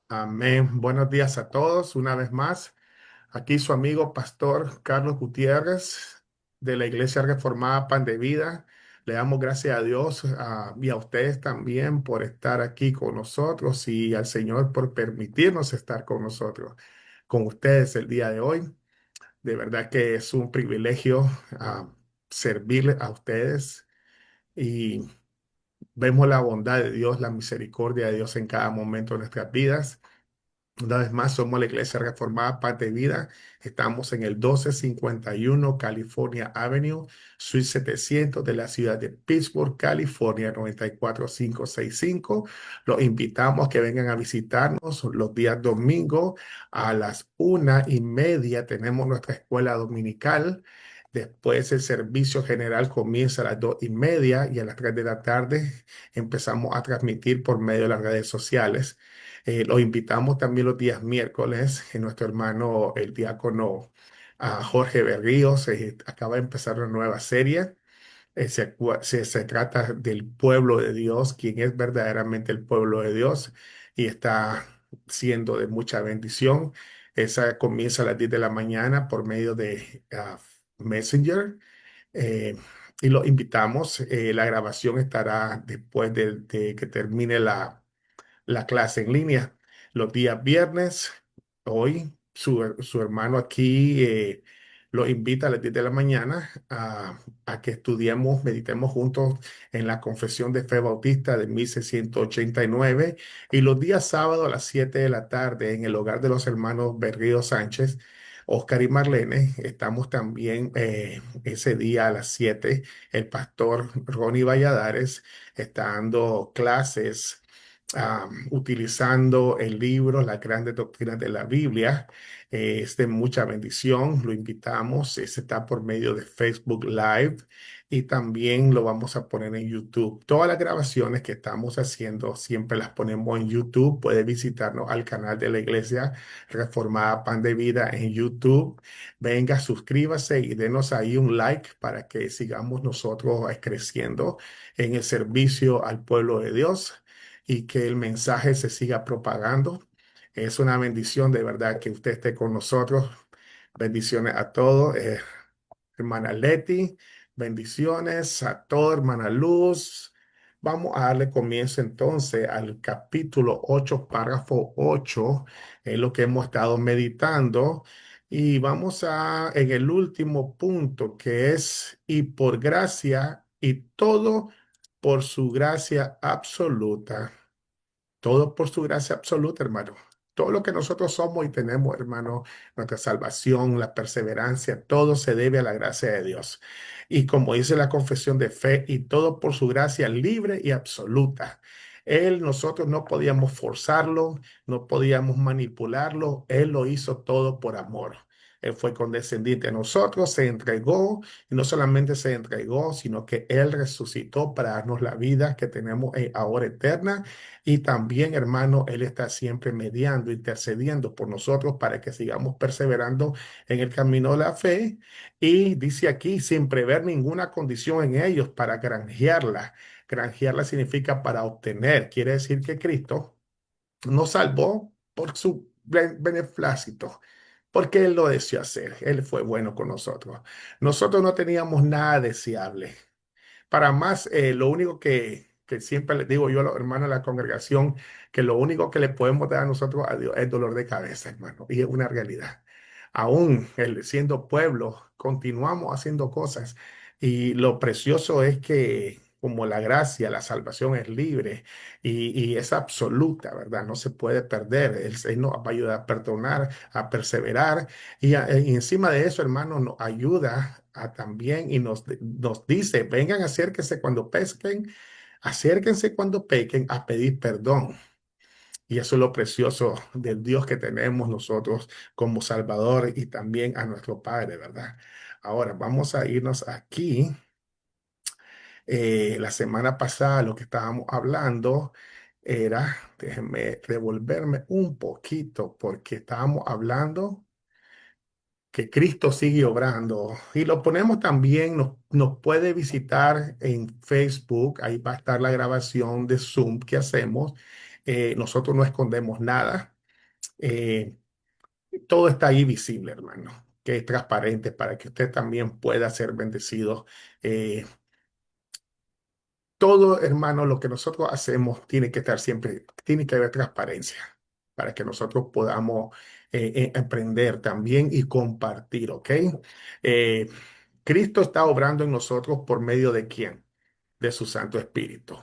Amén. Buenos días a todos. Una vez más, aquí su amigo Pastor Carlos Gutiérrez de la Iglesia Reformada Pan de Vida. Le damos gracias a Dios y a ustedes también por estar aquí con nosotros y al Señor por permitirnos estar con nosotros, con ustedes el día de hoy. De verdad que es un privilegio servirle a ustedes y vemos la bondad de Dios, la misericordia de Dios en cada momento de nuestras vidas. Una vez más, somos la Iglesia Reformada Paz de Vida. Estamos en el 1251 California Avenue, Suite 700 de la ciudad de Pittsburgh, California, 94565. Los invitamos a que vengan a visitarnos los días domingos a las 1:30. Tenemos nuestra escuela dominical. Después el servicio general comienza a las 2:30 y a las 3 de la tarde empezamos a transmitir por medio de las redes sociales. Los invitamos también los días miércoles, que nuestro hermano, el diácono Jorge Berríos, acaba de empezar una nueva serie. Se trata del pueblo de Dios, quien es verdaderamente el pueblo de Dios y está siendo de mucha bendición. Esa comienza a las 10 de la mañana por medio de Messenger. eh, y los invitamos. La grabación estará después de que termine la clase en línea. Los días viernes, hoy, su hermano aquí lo invita a las 10 de la mañana a que estudiemos, meditemos juntos en la Confesión de Fe Bautista de 1689. Y los días sábados a las 7 de la tarde en el hogar de los hermanos Berrío Sánchez, Oscar y Marlene, estamos también ese día a las 7. El pastor Ronnie Valladares está dando clases utilizando el libro Las grandes doctrinas de la Biblia. Es de mucha bendición, lo invitamos. Ese está por medio de Facebook Live y también lo vamos a poner en YouTube. Todas las grabaciones que estamos haciendo siempre las ponemos en YouTube. Puede visitarnos al canal de la Iglesia Reformada Pan de Vida en YouTube. Venga, suscríbase y denos ahí un like para que sigamos nosotros creciendo en el servicio al pueblo de Dios y que el mensaje se siga propagando. Es una bendición de verdad que usted esté con nosotros. Bendiciones a todos. Hermana Leti, bendiciones a toda hermana Luz. Vamos a darle comienzo entonces al capítulo 8, párrafo 8, es lo que hemos estado meditando. Y vamos en el último punto que es, y por gracia, y todo por su gracia absoluta. Todo por su gracia absoluta, hermano. Todo lo que nosotros somos y tenemos, hermano, nuestra salvación, la perseverancia, todo se debe a la gracia de Dios. Y como dice la confesión de fe, y todo por su gracia libre y absoluta. Nosotros no podíamos forzarlo, no podíamos manipularlo. Él lo hizo todo por amor. Él fue condescendiente a nosotros, se entregó, y no solamente se entregó, sino que Él resucitó para darnos la vida que tenemos ahora eterna. Y también, hermano, Él está siempre mediando, intercediendo por nosotros para que sigamos perseverando en el camino de la fe. Y dice aquí, sin prever ninguna condición en ellos para granjearla. Granjearla significa para obtener. Quiere decir que Cristo nos salvó por su beneplácito, porque Él lo deseó hacer. Él fue bueno con nosotros. Nosotros no teníamos nada deseable. Para más, lo único que siempre les digo yo a los hermanos de la congregación, que lo único que le podemos dar a nosotros a Dios es dolor de cabeza, hermano, y es una realidad. Aún siendo pueblo, continuamos haciendo cosas y lo precioso es que como la gracia, la salvación es libre y es absoluta, ¿verdad? No se puede perder. Él nos va a ayudar a perdonar, a perseverar y encima de eso, hermano, nos ayuda también y nos dice, vengan, acérquense cuando pesquen, acérquense cuando pequen a pedir perdón. Y eso es lo precioso del Dios que tenemos nosotros como Salvador y también a nuestro Padre, ¿verdad? Ahora vamos a irnos aquí. La semana pasada lo que estábamos hablando era, déjenme revolverme un poquito porque estábamos hablando. que Cristo sigue obrando. Y lo ponemos también, nos puede visitar en Facebook, ahí va a estar la grabación de Zoom que hacemos. Nosotros no escondemos nada. Eh, Todo está ahí visible, hermano, que es transparente para que usted también pueda ser bendecido. Eh, Todo, hermano, lo que nosotros hacemos tiene que estar siempre, tiene que haber transparencia para que nosotros podamos aprender también y compartir, ¿ok? Eh, Cristo está obrando en nosotros por medio de quién? De su Santo Espíritu.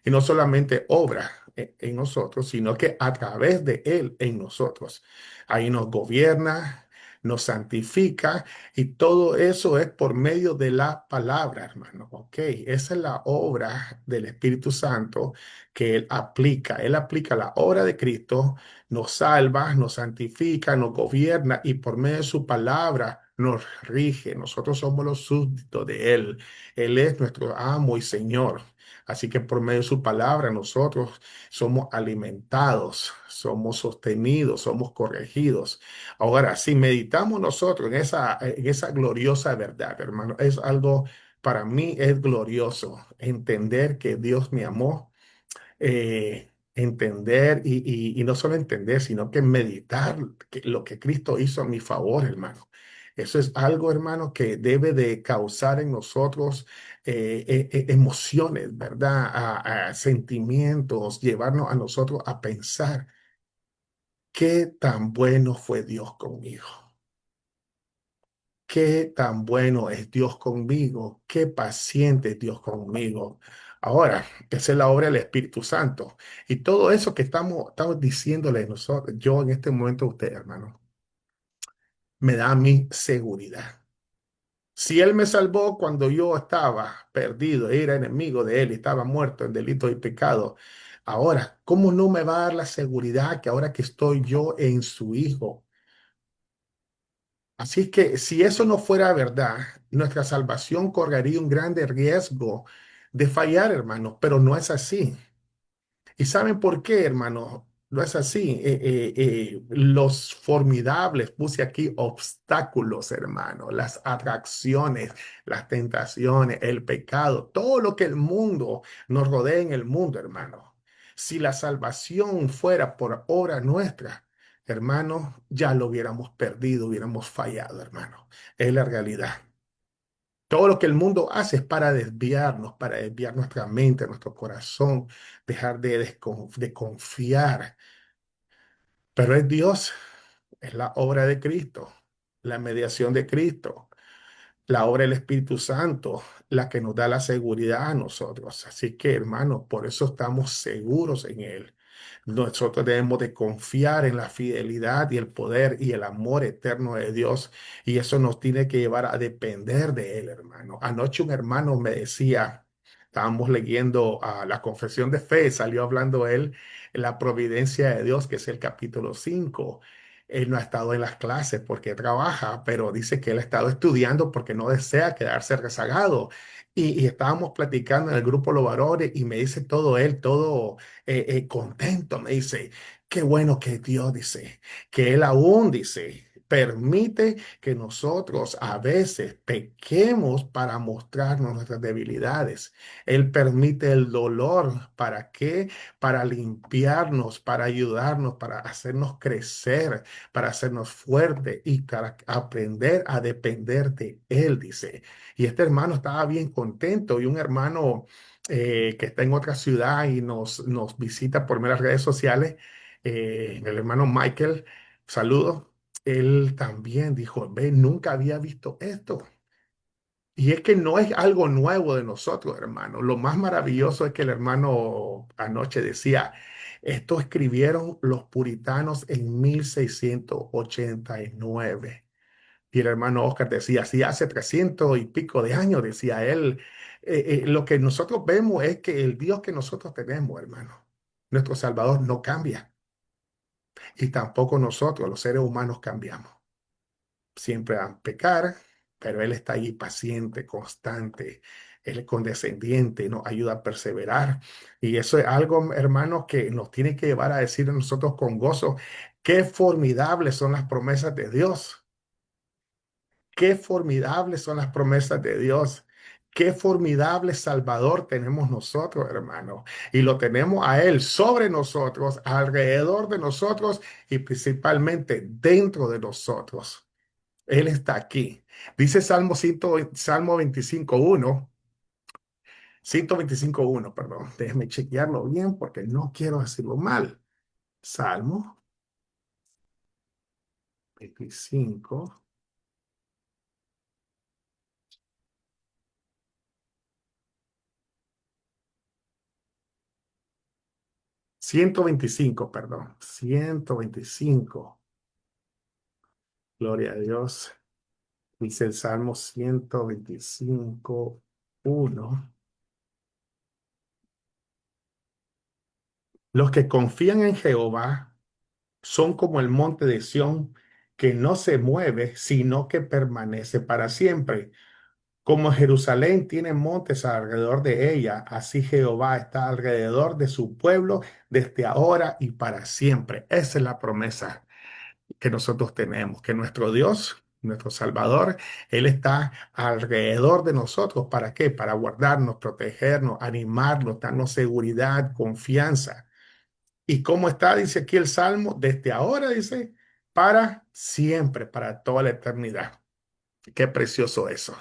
Y no solamente obra en nosotros, sino que a través de Él en nosotros. Ahí nos gobierna, nos santifica y todo eso es por medio de la palabra, hermano. Ok, esa es la obra del Espíritu Santo que Él aplica. Él aplica la obra de Cristo, nos salva, nos santifica, nos gobierna y por medio de su palabra nos rige. Nosotros somos los súbditos de Él. Él es nuestro amo y Señor. Así que por medio de su palabra nosotros somos alimentados, somos sostenidos, somos corregidos. Ahora, si meditamos nosotros en esa gloriosa verdad, hermano, es algo, para mí es glorioso entender que Dios me amó, entender y no solo entender, sino que meditar lo que Cristo hizo a mi favor, hermano. Eso es algo, hermano, que debe de causar en nosotros emociones, ¿verdad? A sentimientos, llevarnos a nosotros a pensar qué tan bueno fue Dios conmigo. Qué tan bueno es Dios conmigo, qué paciente es Dios conmigo. Ahora, esa es la obra del Espíritu Santo. Y todo eso que estamos diciéndole nosotros, yo en este momento a usted, hermano, me da mi seguridad. Si Él me salvó cuando yo estaba perdido, era enemigo de Él, estaba muerto en delito y pecado, ahora, ¿cómo no me va a dar la seguridad que ahora que estoy yo en su Hijo? Así que si eso no fuera verdad, nuestra salvación correría un grande riesgo de fallar, hermanos, pero no es así. ¿Y saben por qué, hermanos? No es así. Los formidables, puse aquí obstáculos, hermano, las atracciones, las tentaciones, el pecado, todo lo que el mundo nos rodea en el mundo, hermano. Si la salvación fuera por obra nuestra, hermano, ya lo hubiéramos perdido, hubiéramos fallado, hermano. Es la realidad. Todo lo que el mundo hace es para desviar nuestra mente, nuestro corazón, dejar de confiar. Pero es Dios, es la obra de Cristo, la mediación de Cristo, la obra del Espíritu Santo, la que nos da la seguridad a nosotros. Así que, hermanos, por eso estamos seguros en Él. Nosotros debemos de confiar en la fidelidad y el poder y el amor eterno de Dios. Y eso nos tiene que llevar a depender de Él, hermano. Anoche un hermano me decía, estábamos leyendo la confesión de fe, salió hablando él, la providencia de Dios, que es el capítulo 5. Él no ha estado en las clases porque trabaja, pero dice que él ha estado estudiando porque no desea quedarse rezagado. Y estábamos platicando en el grupo Los Varones y me dice todo él, todo contento, me dice, qué bueno que Dios dice, que Él aún dice, permite que nosotros a veces pequemos para mostrarnos nuestras debilidades. Él permite el dolor, ¿para qué? Para limpiarnos, para ayudarnos, para hacernos crecer, para hacernos fuertes y para aprender a depender de Él, dice. Y este hermano estaba bien contento y un hermano que está en otra ciudad y nos visita por medio de las redes sociales, el hermano Michael, saludos, él también dijo, ve, nunca había visto esto. Y es que no es algo nuevo de nosotros, hermano. Lo más maravilloso es que el hermano anoche decía, esto escribieron los puritanos en 1689. Y el hermano Oscar decía, sí, hace 300 y pico de años, decía él, lo que nosotros vemos es que el Dios que nosotros tenemos, hermano, nuestro Salvador no cambia. Y tampoco nosotros, los seres humanos, cambiamos. Siempre van a pecar, pero Él está ahí paciente, constante. Él es condescendiente, nos ayuda a perseverar. Y eso es algo, hermanos, que nos tiene que llevar a decir a nosotros con gozo, qué formidables son las promesas de Dios. Qué formidables son las promesas de Dios. Qué formidable Salvador tenemos nosotros, hermano. Y lo tenemos a Él sobre nosotros, alrededor de nosotros y principalmente dentro de nosotros. Él está aquí. Dice Salmo 25:1, 125:1, perdón. Déjeme chequearlo bien porque no quiero decirlo mal. Salmo 25. 125, perdón. 125. Gloria a Dios. Dice el Salmo 125:1. Los que confían en Jehová son como el monte de Sión, que no se mueve, sino que permanece para siempre. Como Jerusalén tiene montes alrededor de ella, así Jehová está alrededor de su pueblo desde ahora y para siempre. Esa es la promesa que nosotros tenemos, que nuestro Dios, nuestro Salvador, Él está alrededor de nosotros. ¿Para qué? Para guardarnos, protegernos, animarnos, darnos seguridad, confianza. ¿Y cómo está? Dice aquí el Salmo, desde ahora, dice, para siempre, para toda la eternidad. Qué precioso eso.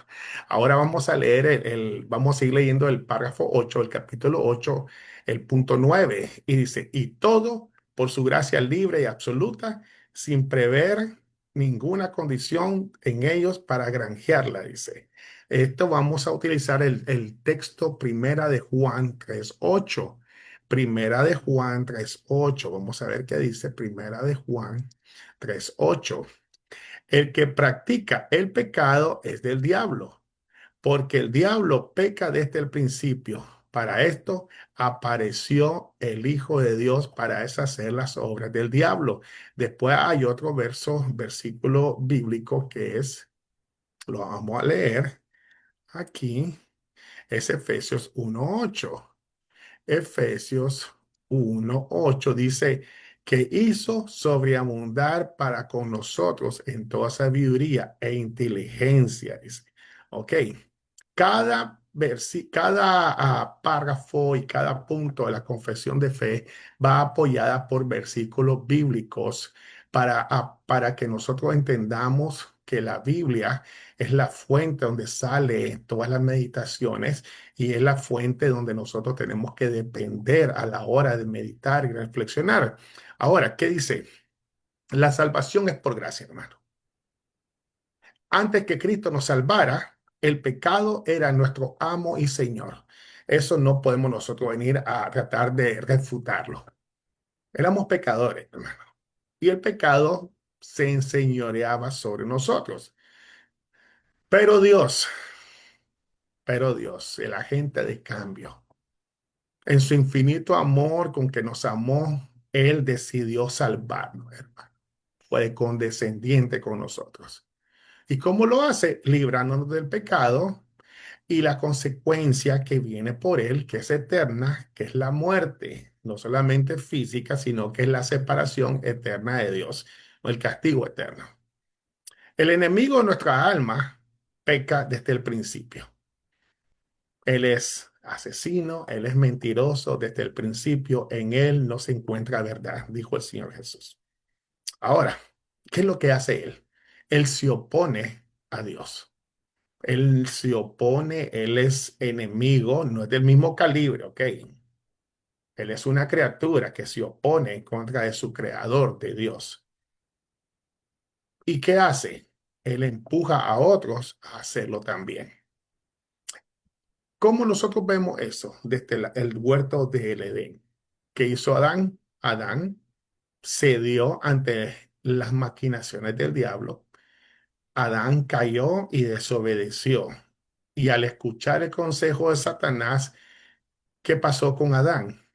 Ahora vamos a leer vamos a seguir leyendo el párrafo 8, el capítulo 8, el punto 9, y dice, y todo por su gracia libre y absoluta, sin prever ninguna condición en ellos para granjearla, dice. Esto vamos a utilizar el texto Primera de Juan 3:8. Primera de Juan 3:8. Vamos a ver qué dice Primera de Juan 3:8. El que practica el pecado es del diablo, porque el diablo peca desde el principio. Para esto apareció el Hijo de Dios para deshacer las obras del diablo. Después hay otro versículo bíblico que es, lo vamos a leer aquí, es Efesios 1:8. Efesios 1:8 dice que hizo sobreabundar para con nosotros en toda sabiduría e inteligencia. Dice. Ok, cada párrafo y cada punto de la confesión de fe va apoyada por versículos bíblicos para que nosotros entendamos que la Biblia es la fuente donde sale todas las meditaciones y es la fuente donde nosotros tenemos que depender a la hora de meditar y reflexionar. Ahora, ¿qué dice? La salvación es por gracia, hermano. Antes que Cristo nos salvara, el pecado era nuestro amo y Señor. Eso no podemos nosotros venir a tratar de refutarlo. Éramos pecadores, hermano. Y el pecado se enseñoreaba sobre nosotros. Pero Dios, pero Dios, el agente de cambio, en su infinito amor con que nos amó, Él decidió salvarnos, hermano. Fue condescendiente con nosotros. ¿Y cómo lo hace? Librándonos del pecado y la consecuencia que viene por él, que es eterna, que es la muerte, no solamente física, sino que es la separación eterna de Dios, o el castigo eterno. El enemigo de nuestra alma peca desde el principio. Él es asesino, él es mentiroso desde el principio, en él no se encuentra verdad, dijo el Señor Jesús. Ahora, ¿qué es lo que hace él? Él se opone a Dios. Él se opone, él es enemigo, no es del mismo calibre, ¿ok? Él es una criatura que se opone en contra de su creador, de Dios. ¿Y qué hace? Él empuja a otros a hacerlo también. ¿Cómo nosotros vemos eso desde el huerto del Edén? ¿Qué hizo Adán? Adán cedió ante las maquinaciones del diablo. Adán cayó y desobedeció. Y al escuchar el consejo de Satanás, ¿qué pasó con Adán?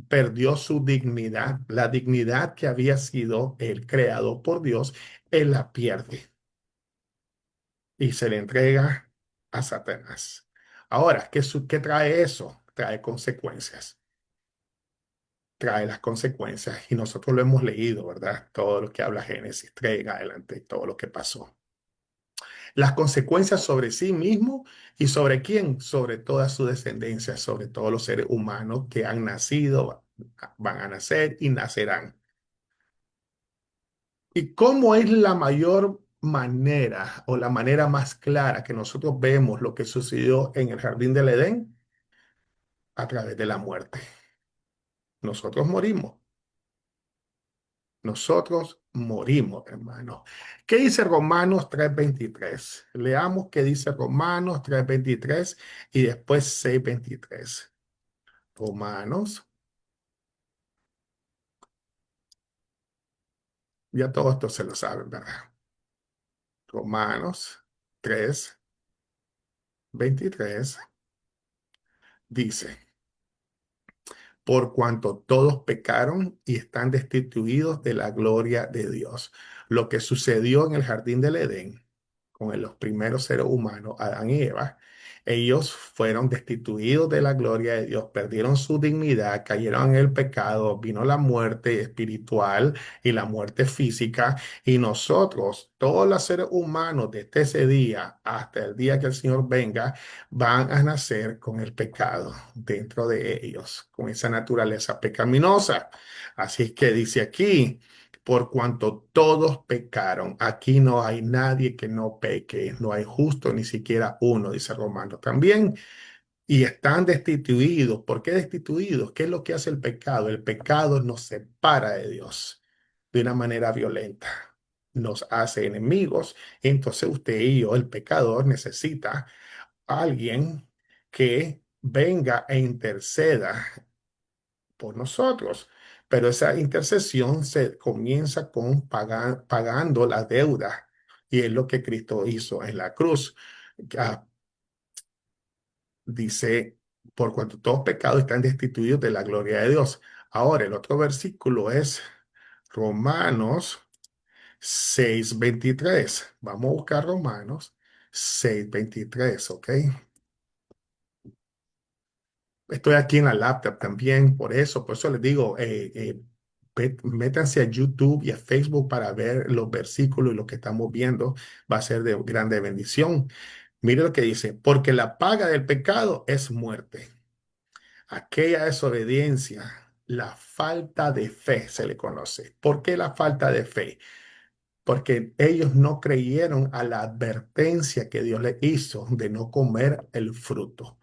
Perdió su dignidad. La dignidad que había sido él creado por Dios, él la pierde y se le entrega a Satanás. Ahora, ¿qué trae eso? Trae consecuencias. Trae las consecuencias y nosotros lo hemos leído, ¿verdad? Todo lo que habla Génesis, trae en adelante, todo lo que pasó. las consecuencias sobre sí mismo y sobre quién, sobre toda su descendencia, sobre todos los seres humanos que han nacido, van a nacer y nacerán. ¿Y cómo es la mayor manera o la manera más clara que nosotros vemos lo que sucedió en el jardín del Edén? A través de la muerte. Nosotros morimos. Nosotros morimos, hermano. ¿Qué dice Romanos 3:23? Leamos qué dice Romanos 3:23 y después 6:23. Romanos, ya todo esto se lo saben, ¿verdad? Romanos 3:23 dice, por cuanto todos pecaron y están destituidos de la gloria de Dios. Lo que sucedió en el jardín del Edén con los primeros seres humanos, Adán y Eva, ellos fueron destituidos de la gloria de Dios, perdieron su dignidad, cayeron en el pecado, vino la muerte espiritual y la muerte física, y nosotros, todos los seres humanos desde ese día hasta el día que el Señor venga, van a nacer con el pecado dentro de ellos, con esa naturaleza pecaminosa. Así es que dice aquí, por cuanto todos pecaron. Aquí no hay nadie que no peque, no hay justo ni siquiera uno, dice Romano también. Y están destituidos. ¿Por qué destituidos? ¿Qué es lo que hace el pecado? El pecado nos separa de Dios de una manera violenta. Nos hace enemigos. Entonces usted y yo, el pecador, necesita a alguien que venga e interceda por nosotros. Pero esa intercesión se comienza con pagando la deuda. Y es lo que Cristo hizo en la cruz. Ah, dice, por cuanto todos pecados están destituidos de la gloria de Dios. Ahora, el otro versículo es Romanos 6:23. Vamos a buscar Romanos 6:23, ¿ok? Estoy aquí en la laptop también, por eso les digo, métanse a YouTube y a Facebook para ver los versículos y lo que estamos viendo va a ser de grande bendición. Mire lo que dice, porque la paga del pecado es muerte. Aquella desobediencia, la falta de fe se le conoce. ¿Por qué la falta de fe? Porque ellos no creyeron a la advertencia que Dios les hizo de no comer el fruto.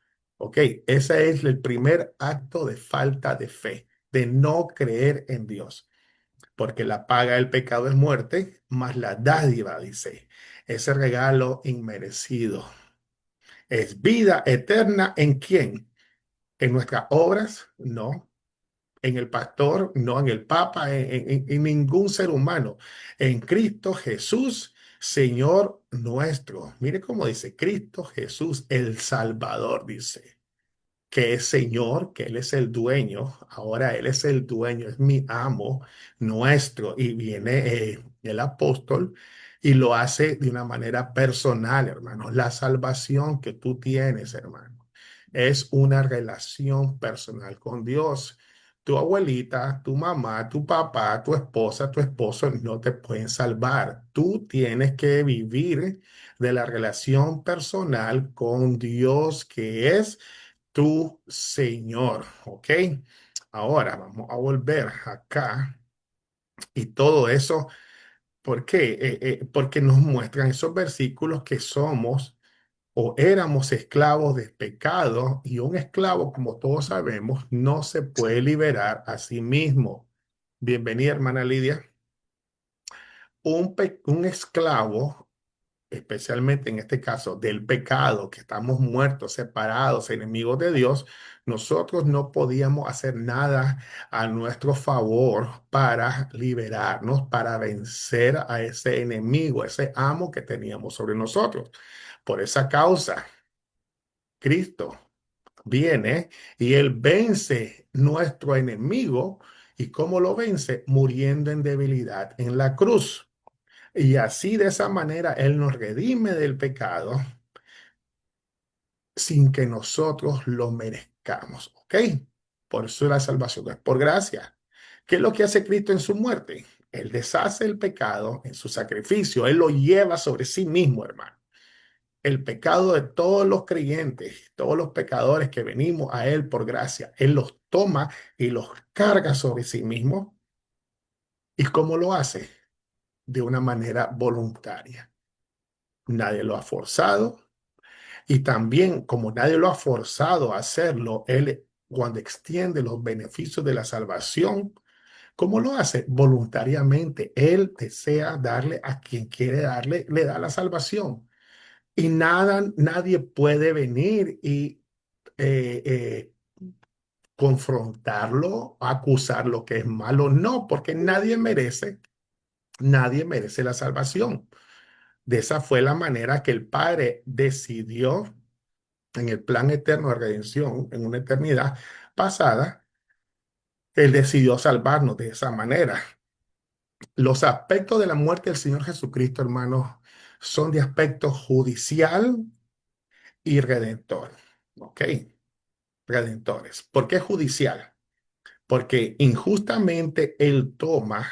¿Ok? Ese es el primer acto de falta de fe, de no creer en Dios. Porque la paga del pecado es muerte, más la dádiva, dice, ese regalo inmerecido. ¿Es vida eterna en quién? ¿En nuestras obras? No. En el pastor, no en el papa, en ningún ser humano. En Cristo Jesús, Señor nuestro. Mire cómo dice Cristo Jesús, el Salvador, dice que es Señor, que Él es el dueño. Ahora Él es el dueño, es mi amo nuestro. Y viene el apóstol y lo hace de una manera personal, hermano. La salvación que tú tienes, hermano, es una relación personal con Dios. Tu abuelita, tu mamá, tu papá, tu esposa, tu esposo no te pueden salvar. Tú tienes que vivir de la relación personal con Dios, que es tu Señor, ¿ok? Ahora vamos a volver acá y todo eso, ¿por qué? Porque nos muestran esos versículos que somos o éramos esclavos de pecado y un esclavo, como todos sabemos, no se puede liberar a sí mismo. Bienvenida, hermana Lidia. Un esclavo, especialmente en este caso del pecado, que estamos muertos, separados, enemigos de Dios, nosotros no podíamos hacer nada a nuestro favor para liberarnos, para vencer a ese enemigo, ese amo que teníamos sobre nosotros. Por esa causa, Cristo viene y Él vence nuestro enemigo. ¿Y cómo lo vence? Muriendo en debilidad en la cruz. Y así de esa manera Él nos redime del pecado sin que nosotros lo merezcamos. ¿Ok? Por eso la salvación es por gracia. ¿Qué es lo que hace Cristo en su muerte? Él deshace el pecado en su sacrificio. Él lo lleva sobre sí mismo, hermano. el pecado de todos los creyentes, todos los pecadores que venimos a Él por gracia. Él los toma y los carga sobre sí mismo. ¿Y cómo lo hace? De una manera voluntaria. Nadie lo ha forzado. Y también, como nadie lo ha forzado a hacerlo, Él, cuando extiende los beneficios de la salvación, ¿cómo lo hace? Voluntariamente. Él desea darle a quien quiere darle, le da la salvación. Y nadie puede venir y confrontarlo, acusar lo que es malo. No, porque nadie merece la salvación. De esa fue la manera que el Padre decidió en el plan eterno de redención, en una eternidad pasada, Él decidió salvarnos de esa manera. Los aspectos de la muerte del Señor Jesucristo, hermanos, son de aspecto judicial y redentor. ¿Ok? Redentores. ¿Por qué judicial? Porque injustamente Él toma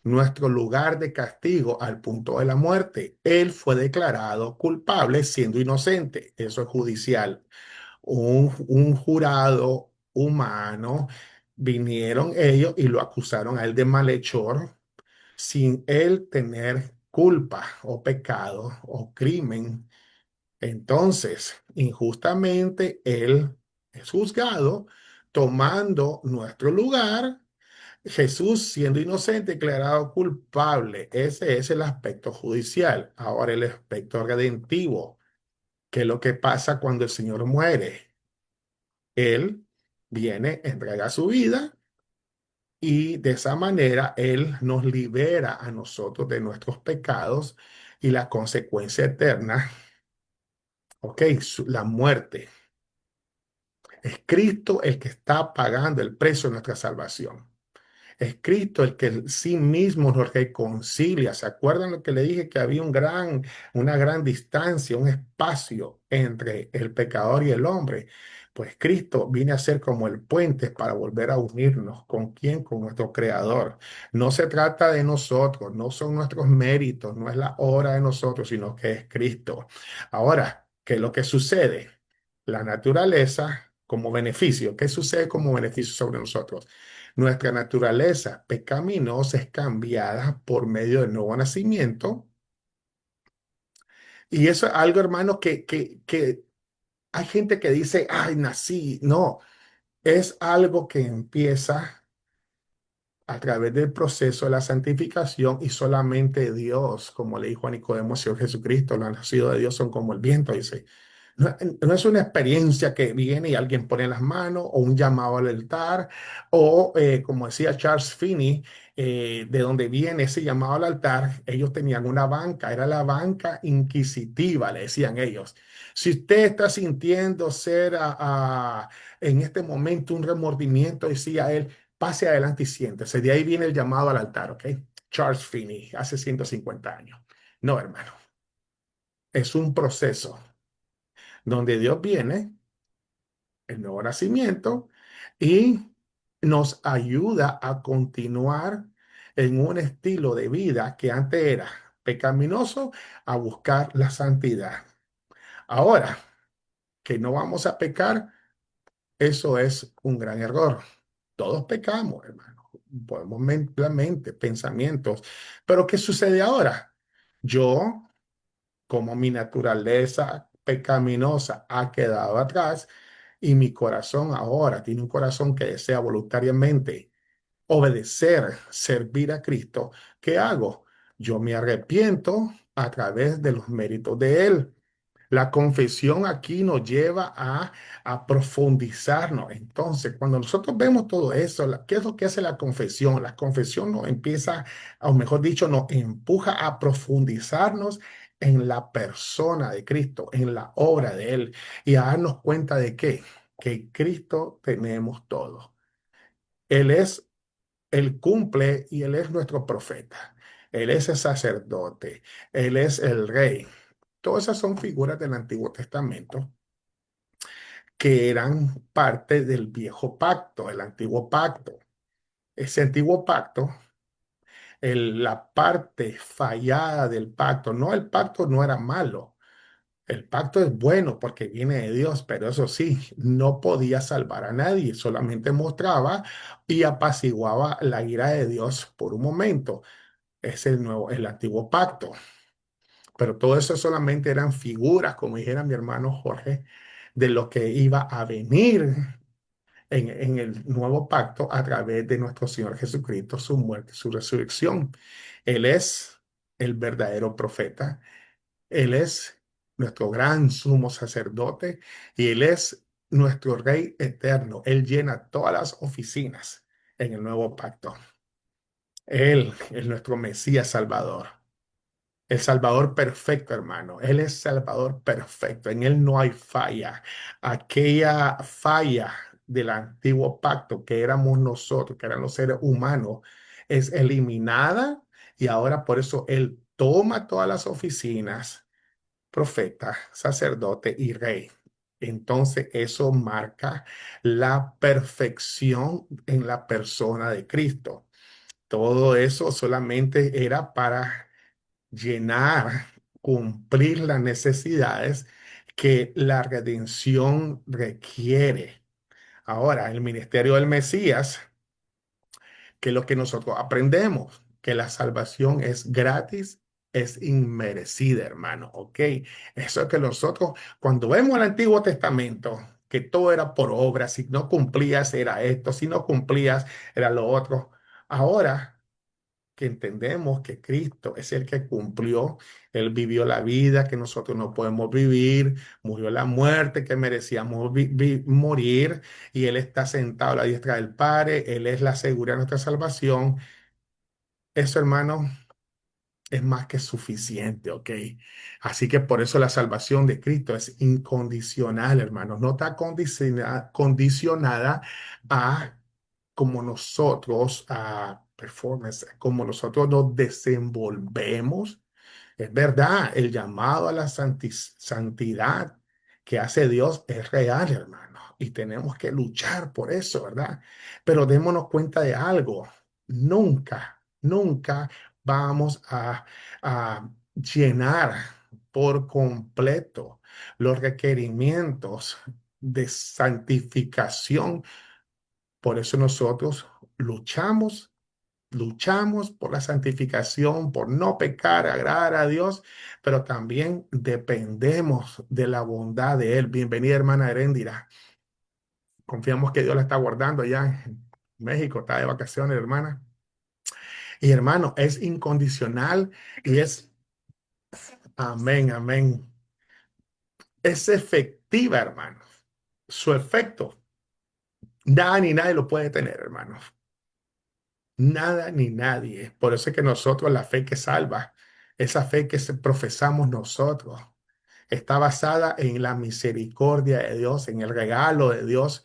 nuestro lugar de castigo al punto de la muerte. Él fue declarado culpable siendo inocente. Eso es judicial. Un jurado humano vinieron ellos y lo acusaron a él de malhechor sin él tener culpa o pecado o crimen. Entonces, injustamente él es juzgado tomando nuestro lugar. Jesús, siendo inocente, declarado culpable. Ese es el aspecto judicial. Ahora el aspecto redentivo, que es lo que pasa cuando el Señor muere. Él viene, entrega su vida y de esa manera Él nos libera a nosotros de nuestros pecados y la consecuencia eterna, ok, la muerte. Es Cristo el que está pagando el precio de nuestra salvación. Es Cristo el que sí mismo nos reconcilia. ¿Se acuerdan lo que le dije? Que había una gran distancia, un espacio entre el pecador y el hombre. Pues Cristo viene a ser como el puente para volver a unirnos. ¿Con quién? Con nuestro Creador. No se trata de nosotros, no son nuestros méritos, no es la obra de nosotros, sino que es Cristo. Ahora, ¿qué es lo que sucede? La naturaleza como beneficio. ¿Qué sucede como beneficio sobre nosotros? Nuestra naturaleza pecaminosa es cambiada por medio del nuevo nacimiento. Y eso es algo, hermano, que hay gente que dice, ay, nací. No, es algo que empieza a través del proceso de la santificación y solamente Dios, como le dijo a Nicodemo, Señor Jesucristo, los nacidos de Dios son como el viento, dice. No es una experiencia que viene y alguien pone las manos o un llamado al altar o como decía Charles Finney, de donde viene ese llamado al altar, ellos tenían una banca, era la banca inquisitiva, le decían ellos. Si usted está sintiendo ser en este momento un remordimiento, decía él, pase adelante y siéntese. De ahí viene el llamado al altar, ¿ok? Charles Finney, hace 150 años. No, hermano, es un proceso donde Dios viene, el nuevo nacimiento, y nos ayuda a continuar en un estilo de vida que antes era pecaminoso, a buscar la santidad. Ahora, que no vamos a pecar, eso es un gran error. Todos pecamos, hermano. Podemos la mente, pensamientos. Pero ¿qué sucede ahora? Yo, como mi naturaleza pecaminosa ha quedado atrás y mi corazón ahora tiene un corazón que desea voluntariamente obedecer, servir a Cristo, ¿qué hago? Yo me arrepiento a través de los méritos de Él. La confesión aquí nos lleva a profundizarnos. Entonces, cuando nosotros vemos todo eso, ¿qué es lo que hace la confesión? La confesión nos empieza, o mejor dicho, nos empuja a profundizarnos en la persona de Cristo, en la obra de Él, y a darnos cuenta de qué, que en Cristo tenemos todo. Él es, Él cumple y Él es nuestro profeta. Él es el sacerdote. Él es el rey. Todas esas son figuras del Antiguo Testamento que eran parte del viejo pacto, el antiguo pacto. Ese antiguo pacto, la parte fallada del pacto, no, el pacto no era malo, El pacto es bueno porque viene de Dios, pero eso sí, no podía salvar a nadie, solamente mostraba y apaciguaba la ira de Dios por un momento. Es el antiguo pacto. Pero todo eso solamente eran figuras, como dijera mi hermano Jorge, de lo que iba a venir en el nuevo pacto a través de nuestro Señor Jesucristo, su muerte, su resurrección. Él es el verdadero profeta. Él es nuestro gran sumo sacerdote y Él es nuestro Rey eterno. Él llena todas las oficinas en el nuevo pacto. Él es nuestro Mesías Salvador. El Salvador perfecto, hermano. Él es Salvador perfecto. En Él no hay falla. Aquella falla del antiguo pacto que éramos nosotros, que eran los seres humanos, es eliminada y ahora por eso Él toma todas las oficinas, profeta, sacerdote y rey. Entonces eso marca la perfección en la persona de Cristo. Todo eso solamente era para llenar, cumplir las necesidades que la redención requiere. Ahora, el ministerio del Mesías, que es lo que nosotros aprendemos, que la salvación es gratis, es inmerecida, hermano, ¿ok? Eso es que nosotros, cuando vemos el Antiguo Testamento, que todo era por obra, si no cumplías era esto, si no cumplías era lo otro. Ahora que entendemos que Cristo es el que cumplió, Él vivió la vida que nosotros no podemos vivir, murió la muerte que merecíamos morir y Él está sentado a la diestra del Padre, Él es la seguridad de nuestra salvación. Eso, hermano, es más que suficiente, ¿ok? Así que por eso la salvación de Cristo es incondicional, hermanos. No está condicionada a como nosotros, a performance, como nosotros nos desenvolvemos. Es verdad, el llamado a la santidad que hace Dios es real, hermano, y tenemos que luchar por eso, ¿verdad? Pero démonos cuenta de algo, nunca vamos a llenar por completo los requerimientos de santificación. Por eso nosotros luchamos por la santificación, por no pecar, agradar a Dios, pero también dependemos de la bondad de Él. Bienvenida, hermana Heréndira. Confiamos que Dios la está guardando allá en México, está de vacaciones, hermana. Y hermano, es incondicional y es, amén, amén. Es efectiva, hermano. Su efecto, nada ni nadie lo puede tener, hermano. Nada ni nadie. Por eso es que nosotros, la fe que salva, esa fe que profesamos nosotros, está basada en la misericordia de Dios, en el regalo de Dios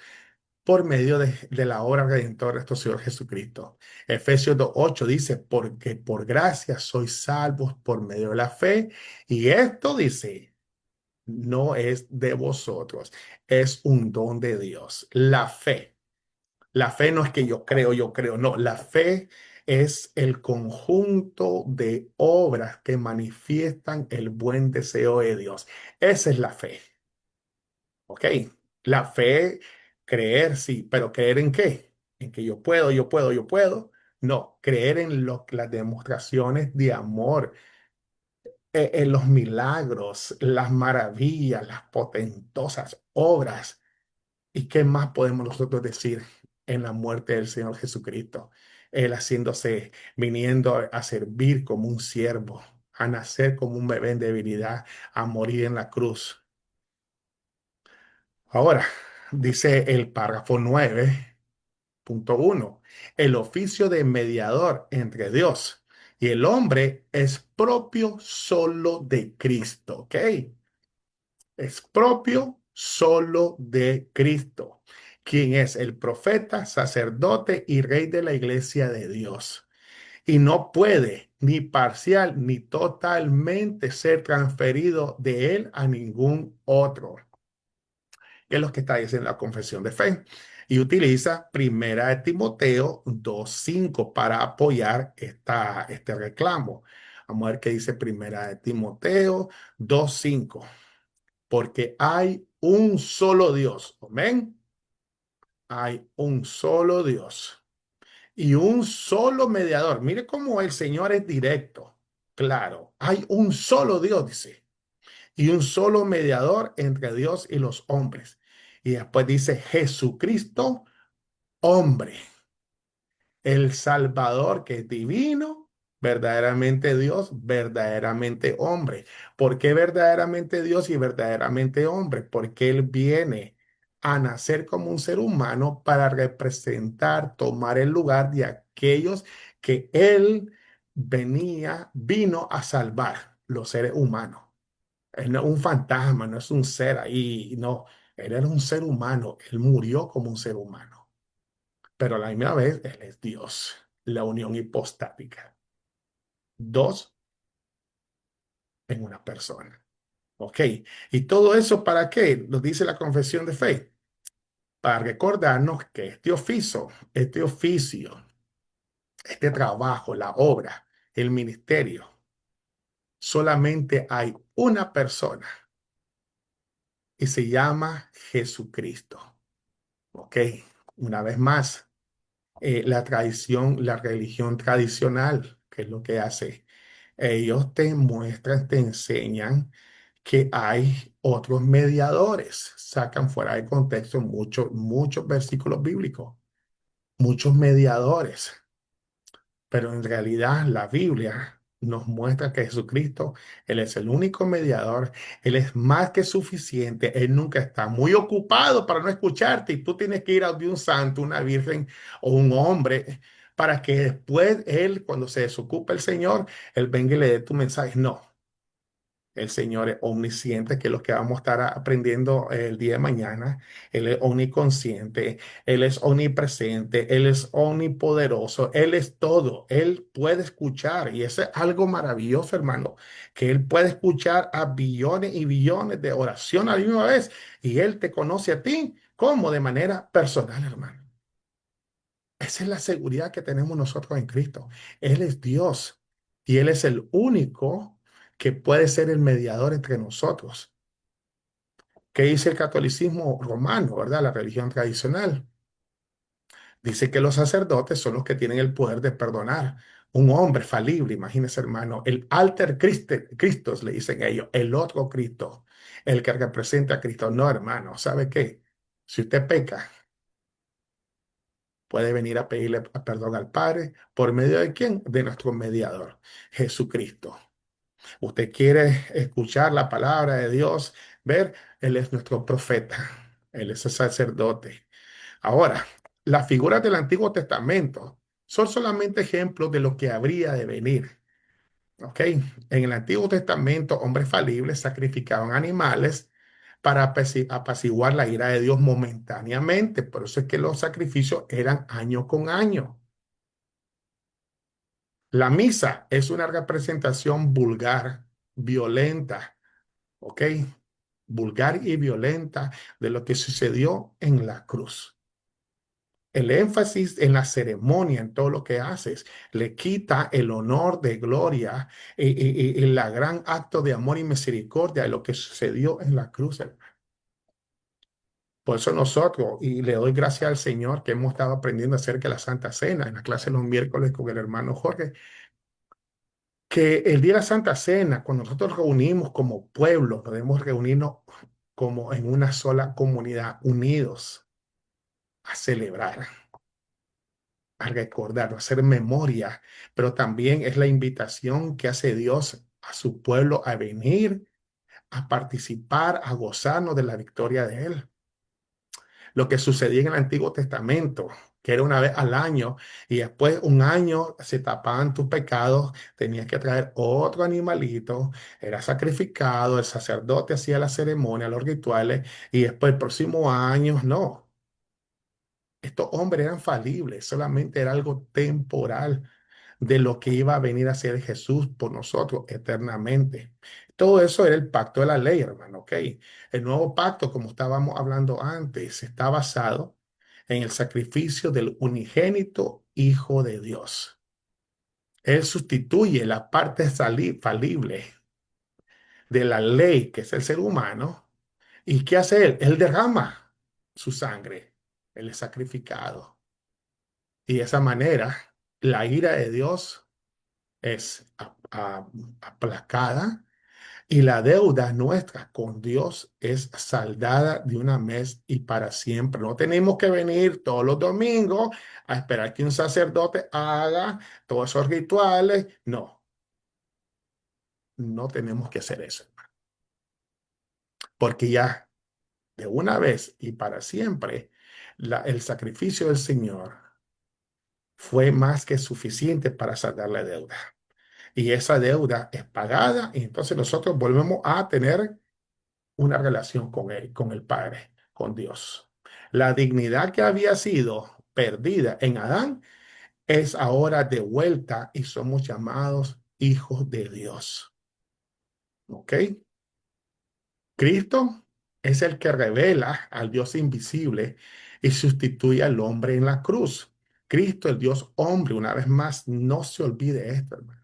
por medio de la obra redentora de nuestro Señor Jesucristo. Efesios 2:8 dice, porque por gracia sois salvos por medio de la fe. Y esto dice, no es de vosotros, es un don de Dios. La fe. La fe no es que yo creo, no, la fe es el conjunto de obras que manifiestan el buen deseo de Dios. Esa es la fe, ¿ok? La fe, creer, sí, pero ¿creer en qué? En que yo puedo, yo puedo, yo puedo. No, creer en las demostraciones de amor, en los milagros, las maravillas, las potentosas obras. ¿Y qué más podemos nosotros decir en la muerte del Señor Jesucristo? Él haciéndose, viniendo a servir como un siervo, a nacer como un bebé en debilidad, a morir en la cruz. Ahora, dice el párrafo 9:1, el oficio de mediador entre Dios y el hombre es propio solo de Cristo, ¿ok? Es propio solo de Cristo, quien es el profeta, sacerdote y rey de la iglesia de Dios. Y no puede ni parcial ni totalmente ser transferido de él a ningún otro, que es lo que está diciendo la confesión de fe. Y utiliza Primera de Timoteo 2:5 para apoyar este reclamo. Vamos a ver qué dice Primera de Timoteo 2:5. porque hay un solo Dios. Amén. Hay un solo Dios y un solo mediador. Mire cómo el Señor es directo. Claro, hay un solo Dios, dice, y un solo mediador entre Dios y los hombres. Y después dice Jesucristo, hombre, el Salvador que es divino, verdaderamente Dios, verdaderamente hombre. ¿Por qué verdaderamente Dios y verdaderamente hombre? Porque Él viene a nacer como un ser humano para representar, tomar el lugar de aquellos que Él vino a salvar, los seres humanos. Él no es un fantasma, no es un ser ahí, no. Él era un ser humano, Él murió como un ser humano, pero a la misma vez Él es Dios, la unión hipostática. Dos en una persona. ¿Ok? ¿Y todo eso para qué? Nos dice la confesión de fe. Para recordarnos que este oficio, este trabajo, la obra, el ministerio, solamente hay una persona y se llama Jesucristo. ¿Ok? Una vez más, la tradición, la religión tradicional, que es lo que hace. Ellos te muestran, te enseñan que hay otros mediadores. Sacan fuera de contexto muchos versículos bíblicos, muchos mediadores. Pero en realidad la Biblia nos muestra que Jesucristo, Él es el único mediador, Él es más que suficiente, Él nunca está muy ocupado para no escucharte y tú tienes que ir a un santo, una virgen o un hombre para que después Él, cuando se desocupe el Señor, Él venga y le dé tu mensaje. No. El Señor es omnisciente, que es lo que vamos a estar aprendiendo el día de mañana. Él es omniconsciente, Él es omnipresente, Él es omnipoderoso, Él es todo. Él puede escuchar y eso es algo maravilloso, hermano, que Él puede escuchar a billones y billones de oración a la misma vez y Él te conoce a ti como de manera personal, hermano. Esa es la seguridad que tenemos nosotros en Cristo. Él es Dios y Él es el único que puede ser el mediador entre nosotros. ¿Qué dice el catolicismo romano, verdad? La religión tradicional. Dice que los sacerdotes son los que tienen el poder de perdonar. Un hombre falible, imagínese, hermano, el alter Christos, le dicen ellos, el otro Cristo, el que representa a Cristo. No, hermano, ¿sabe qué? Si usted peca, puede venir a pedirle perdón al Padre. ¿Por medio de quién? De nuestro mediador, Jesucristo. Usted quiere escuchar la palabra de Dios, ver, Él es nuestro profeta, Él es el sacerdote. Ahora, las figuras del Antiguo Testamento son solamente ejemplos de lo que habría de venir. ¿Ok? En el Antiguo Testamento, hombres falibles sacrificaban animales para apaciguar la ira de Dios momentáneamente. Por eso es que los sacrificios eran año con año. La misa es una representación vulgar, violenta, ¿ok? Vulgar y violenta de lo que sucedió en la cruz. El énfasis en la ceremonia, en todo lo que haces, le quita el honor de gloria y la gran acto de amor y misericordia de lo que sucedió en la cruz. Por eso nosotros, y le doy gracias al Señor que hemos estado aprendiendo acerca de la Santa Cena en la clase de los miércoles con el hermano Jorge, que el día de la Santa Cena, cuando nosotros reunimos como pueblo, podemos reunirnos como en una sola comunidad, unidos a celebrar, a recordar, a hacer memoria, pero también es la invitación que hace Dios a su pueblo a venir, a participar, a gozarnos de la victoria de Él. Lo que sucedía en el Antiguo Testamento, que era una vez al año, y después un año se tapaban tus pecados, tenías que traer otro animalito, era sacrificado, el sacerdote hacía la ceremonia, los rituales, y después el próximo año, no. Estos hombres eran falibles, solamente era algo temporal de lo que iba a venir a ser Jesús por nosotros eternamente. Todo eso era el pacto de la ley, hermano, ¿ok? El nuevo pacto, como estábamos hablando antes, está basado en el sacrificio del unigénito Hijo de Dios. Él sustituye la parte falible de la ley, que es el ser humano, ¿Y qué hace Él? Él derrama su sangre. Él es sacrificado. Y de esa manera, la ira de Dios es aplacada y la deuda nuestra con Dios es saldada de una vez y para siempre. No tenemos que venir todos los domingos a esperar que un sacerdote haga todos esos rituales. No, no tenemos que hacer eso, porque ya de una vez y para siempre, el sacrificio del Señor fue más que suficiente para saldar la deuda. Y esa deuda es pagada y entonces nosotros volvemos a tener una relación con Él, con el Padre, con Dios. La dignidad que había sido perdida en Adán es ahora de vuelta y somos llamados hijos de Dios. ¿Ok? Cristo es el que revela al Dios invisible y sustituye al hombre en la cruz. Cristo, el Dios hombre, una vez más, no se olvide esto, hermano.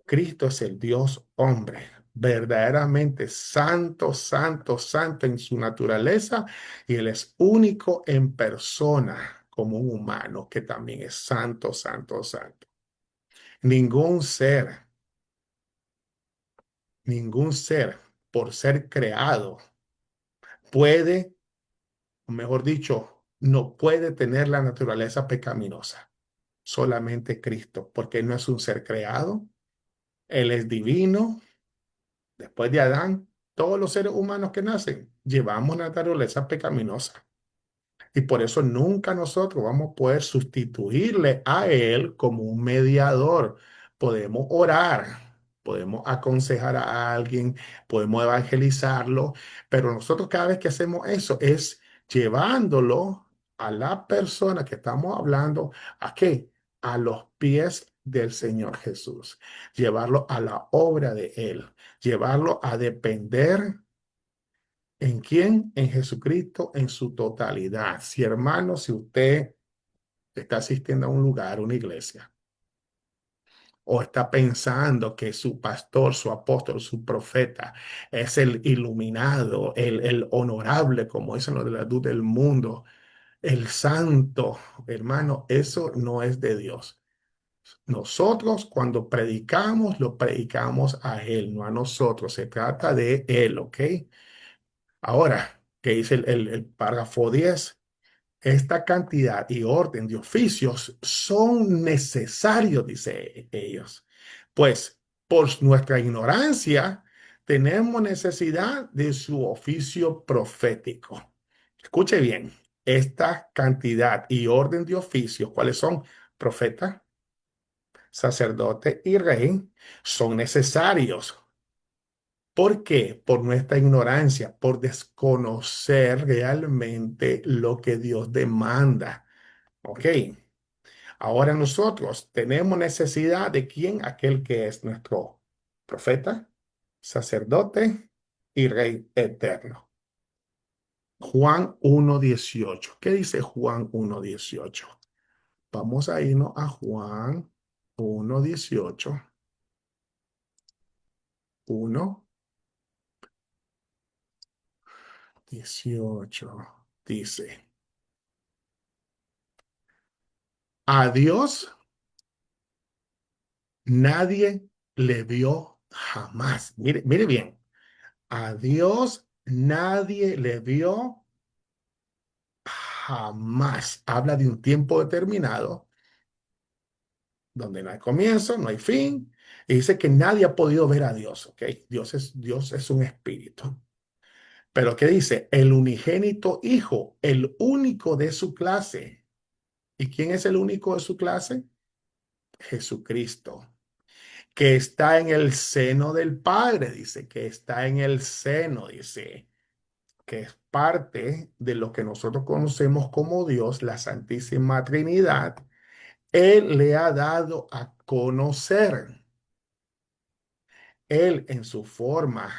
Cristo es el Dios hombre, verdaderamente santo, santo, santo en su naturaleza, y Él es único en persona como un humano que también es santo, santo, santo. Ningún ser, ningún ser por ser creado puede, o mejor dicho, no puede tener la naturaleza pecaminosa. Solamente Cristo, porque Él no es un ser creado, Él es divino. Después de Adán, todos los seres humanos que nacen llevamos naturaleza pecaminosa. Y por eso nunca nosotros vamos a poder sustituirle a Él como un mediador. Podemos orar, podemos aconsejar a alguien, podemos evangelizarlo, pero nosotros cada vez que hacemos eso es llevándolo a la persona que estamos hablando, ¿a qué? A los pies del Señor Jesús. Llevarlo a la obra de Él, llevarlo a depender. ¿En quién? En Jesucristo en su totalidad. Si hermano, si usted está asistiendo a un lugar, una iglesia, o está pensando que su pastor, su apóstol, su profeta es el iluminado, el honorable, como dicen los de la luz del mundo, el santo, hermano, eso no es de Dios. Nosotros cuando predicamos, lo predicamos a Él, no a nosotros. Se trata de Él, ¿ok? Ahora, ¿qué dice el párrafo 10? Esta cantidad y orden de oficios son necesarios, dice ellos, pues por nuestra ignorancia tenemos necesidad de su oficio profético. Escuche bien, esta cantidad y orden de oficios, ¿cuáles son? Profeta, sacerdote y rey, son necesarios. ¿Por qué? Por nuestra ignorancia, por desconocer realmente lo que Dios demanda. Ok, ahora nosotros tenemos necesidad de quién, aquel que es nuestro profeta, sacerdote y rey eterno. Juan 1:18. ¿Qué dice Juan 1:18? Vamos a irnos a Juan 1:18. 1:18 dice, a Dios nadie le vio jamás. Mire, mire bien, a Dios nadie le vio jamás. Habla de un tiempo determinado donde no hay comienzo, no hay fin. Y dice que nadie ha podido ver a Dios, ¿ok? Dios es un espíritu. Pero ¿qué dice? El unigénito Hijo, el único de su clase. ¿Y quién es el único de su clase? Jesucristo, que está en el seno del Padre, dice, que está en el seno, dice, que es parte de lo que nosotros conocemos como Dios, la Santísima Trinidad. Él le ha dado a conocer. Él en su forma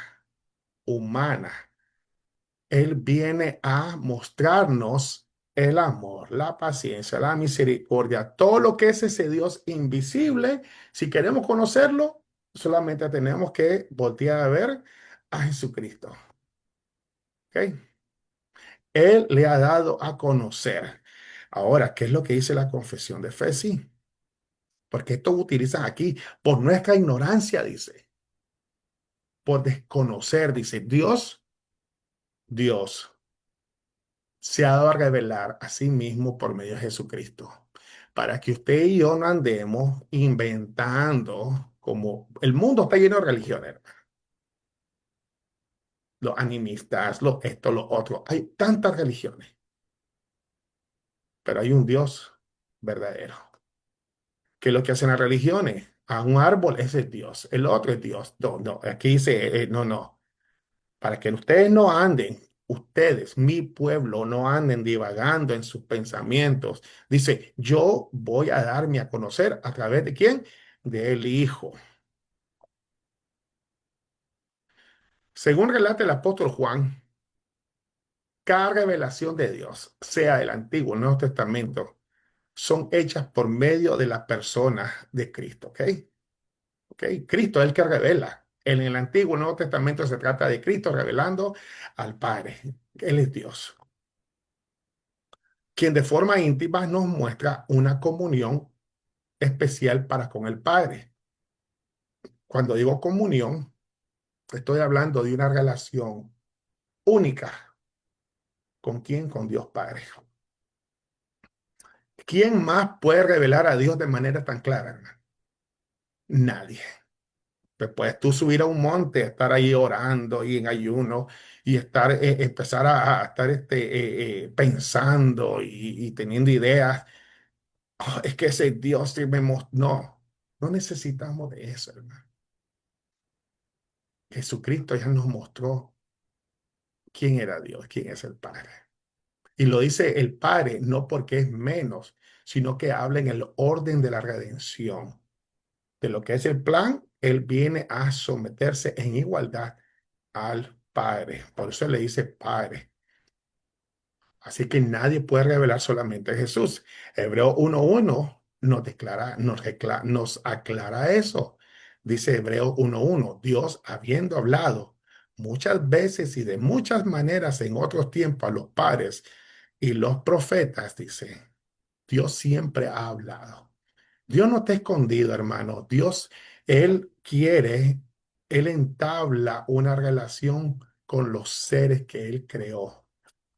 humana, Él viene a mostrarnos el amor, la paciencia, la misericordia, todo lo que es ese Dios invisible. Si queremos conocerlo, solamente tenemos que voltear a ver a Jesucristo. ¿Ok? Él le ha dado a conocer. Ahora, ¿qué es lo que dice la confesión de fe? Sí, porque esto utilizan aquí por nuestra ignorancia, dice, por desconocer, dice, Dios se ha dado a revelar a sí mismo por medio de Jesucristo, para que usted y yo no andemos inventando, como el mundo está lleno de religiones, los animistas, los esto, los otros, hay tantas religiones, pero hay un Dios verdadero. ¿Qué es lo que hacen las religiones? A un árbol, ese es Dios, el otro es Dios. No, no, aquí dice, no, no. Para que ustedes no anden, ustedes, mi pueblo, no anden divagando en sus pensamientos. Dice, yo voy a darme a conocer a través de quién? Del Hijo. Según relata el apóstol Juan, cada revelación de Dios, sea del Antiguo o Nuevo Testamento, son hechas por medio de la persona de Cristo, ¿ok? ¿Ok? Cristo es el que revela. En el Antiguo y Nuevo Testamento se trata de Cristo revelando al Padre. Él es Dios, quien de forma íntima nos muestra una comunión especial para con el Padre. Cuando digo comunión, estoy hablando de una relación única. ¿Con quién? Con Dios Padre. ¿Quién más puede revelar a Dios de manera tan clara, hermano? Nadie. Pues puedes tú subir a un monte, estar ahí orando y en ayuno y estar, empezar a estar pensando y teniendo ideas. "Oh, es que ese Dios sí me mostró". No, no necesitamos de eso, hermano. Jesucristo ya nos mostró quién era Dios, quién es el Padre. Y lo dice el Padre no porque es menos, sino que habla en el orden de la redención. De lo que es el plan, Él viene a someterse en igualdad al Padre. Por eso le dice Padre. Así que nadie puede revelar solamente a Jesús. Hebreo 1:1 nos declara, nos aclara eso. Dice Hebreo 1:1, Dios habiendo hablado muchas veces y de muchas maneras en otros tiempos a los padres y los profetas, dice, Dios siempre ha hablado. Dios no está escondido, hermano. Dios, Él quiere, Él entabla una relación con los seres que Él creó,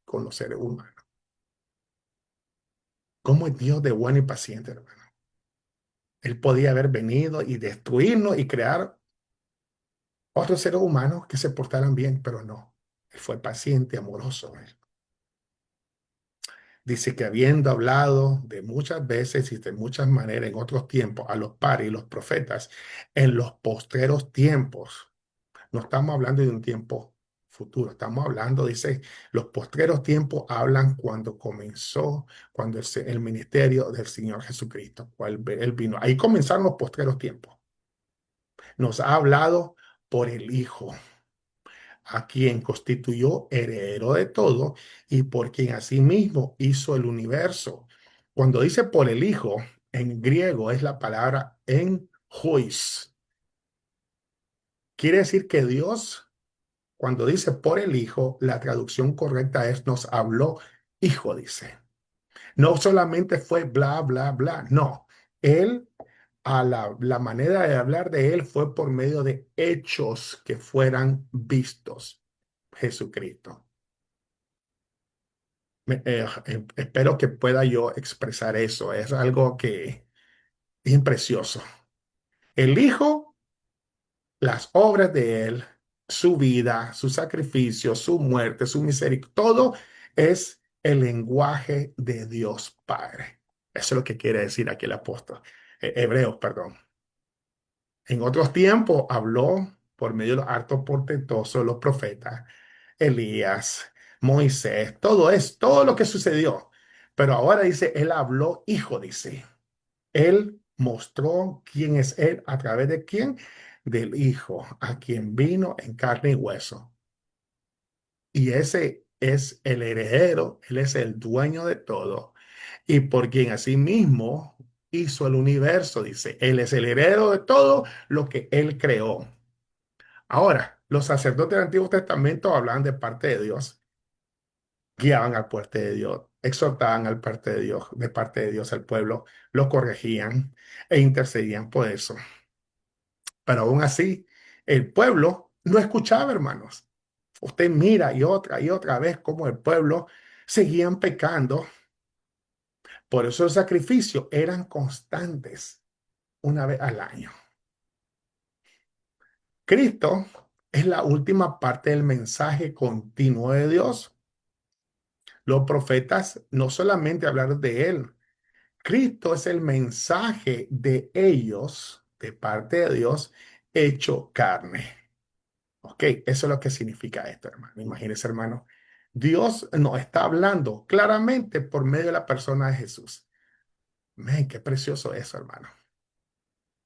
con los seres humanos. ¿Cómo es Dios de bueno y paciente, hermano? Él podía haber venido y destruirnos y crear otros seres humanos que se portaran bien, pero no. Él fue paciente, amoroso. Él. Dice que habiendo hablado de muchas veces y de muchas maneras en otros tiempos a los padres y los profetas, en los postreros tiempos, no estamos hablando de un tiempo futuro, estamos hablando, dice, los postreros tiempos hablan cuando comenzó, cuando el ministerio del Señor Jesucristo, cual Él vino. Ahí comenzaron los postreros tiempos. Nos ha hablado por el Hijo, a quien constituyó heredero de todo y por quien asimismo hizo el universo. Cuando dice por el Hijo, en griego es la palabra en juiz. Quiere decir que Dios, cuando dice por el Hijo, la traducción correcta es nos habló Hijo, dice. No solamente fue bla, bla, bla, no. Él, la manera de hablar de él fue por medio de hechos que fueran vistos. Jesucristo. Espero que pueda yo expresar eso. Es algo que es precioso. El Hijo, las obras de Él, su vida, su sacrificio, su muerte, su misericordia, todo es el lenguaje de Dios Padre. Eso es lo que quiere decir aquí el apóstol. Hebreos, perdón. En otros tiempos habló por medio de los actos portentosos de los profetas, Elías, Moisés, todo lo que sucedió. Pero ahora dice, él habló, hijo, dice. Él mostró quién es él a través de quién, del Hijo, a quien vino en carne y hueso. Y ese es el heredero, él es el dueño de todo. Y por quien asimismo hizo el universo, dice, él es el heredero de todo lo que él creó. Ahora, los sacerdotes del Antiguo Testamento hablan de parte de Dios guiaban al puente de Dios, exhortaban al parte de Dios al pueblo, lo corregían e intercedían por eso. Pero aún así, el pueblo no escuchaba, hermanos. Usted mira y otra vez cómo el pueblo seguían pecando. Por eso los sacrificios eran constantes una vez al año. Cristo es la última parte del mensaje continuo de Dios. Los profetas no solamente hablaron de él, Cristo es el mensaje de ellos, de parte de Dios, hecho carne. Ok, eso es lo que significa esto, hermano. Imagínese, hermano. Dios nos está hablando claramente por medio de la persona de Jesús. Men, qué precioso eso, hermano.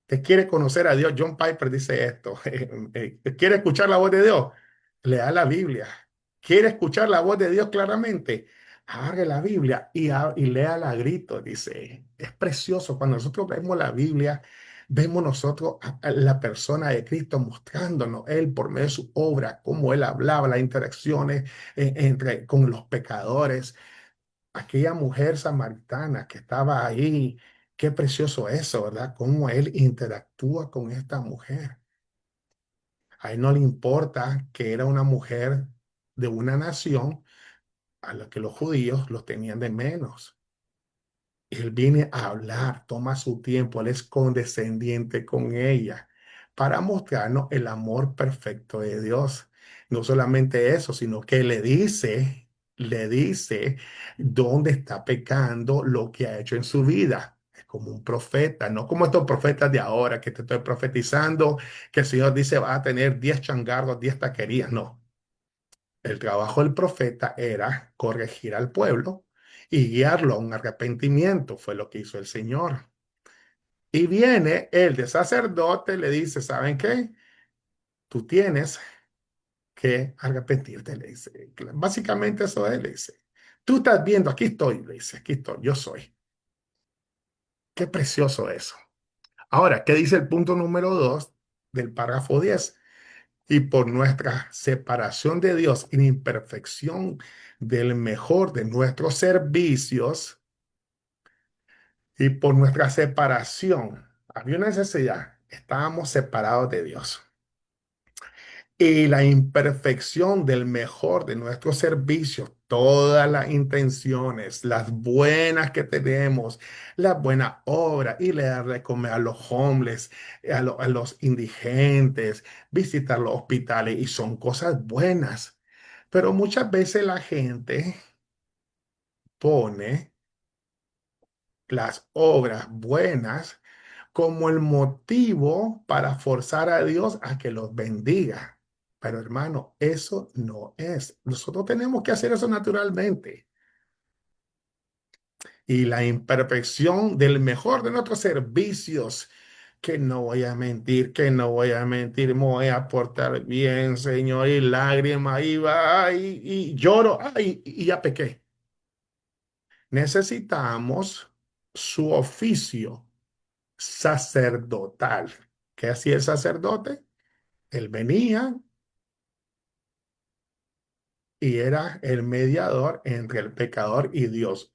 ¿Te quiere conocer a Dios? John Piper dice esto. ¿Quiere escuchar la voz de Dios? Lea la Biblia. ¿Quiere escuchar la voz de Dios claramente? Agarre la Biblia y léala a grito, dice. Es precioso. Cuando nosotros vemos la Biblia, vemos nosotros a la persona de Cristo mostrándonos Él por medio de su obra, cómo Él hablaba, las interacciones con los pecadores. Aquella mujer samaritana que estaba ahí, qué precioso eso, ¿verdad? Cómo Él interactúa con esta mujer. A Él no le importa que era una mujer de una nación a la que los judíos los tenían de menos. Él viene a hablar, toma su tiempo, Él es condescendiente con ella para mostrarnos el amor perfecto de Dios. No solamente eso, sino que le dice dónde está pecando, lo que ha hecho en su vida. Es como un profeta, no como estos profetas de ahora que te estoy profetizando, que el Señor dice va a tener 10 changarros, 10 taquerías. No, el trabajo del profeta era corregir al pueblo y guiarlo a un arrepentimiento, fue lo que hizo el Señor. Y viene el de sacerdote, le dice, ¿saben qué? Tú tienes que arrepentirte, le dice. Básicamente eso es, le dice. Tú estás viendo, aquí estoy, le dice, aquí estoy, yo soy. Qué precioso eso. Ahora, ¿qué dice el punto número 2 del párrafo 10? Y por nuestra separación de Dios y la imperfección del mejor de nuestros servicios y por nuestra separación, había una necesidad, estábamos separados de Dios. Y la imperfección del mejor de nuestros servicios, todas las intenciones, las buenas que tenemos, las buenas obras, y le dar de comer a los homeless, a los indigentes, visitar los hospitales, y son cosas buenas. Pero muchas veces la gente pone las obras buenas como el motivo para forzar a Dios a que los bendiga. Pero hermano, eso no es. Nosotros tenemos que hacer eso naturalmente. Y la imperfección del mejor de nuestros servicios, que no voy a mentir, que no voy a mentir, me voy a portar bien, Señor, y lágrimas, y va, y lloro, ay, y ya pequé. Necesitamos su oficio sacerdotal. ¿Qué hacía el sacerdote? Él venía y era el mediador entre el pecador y Dios.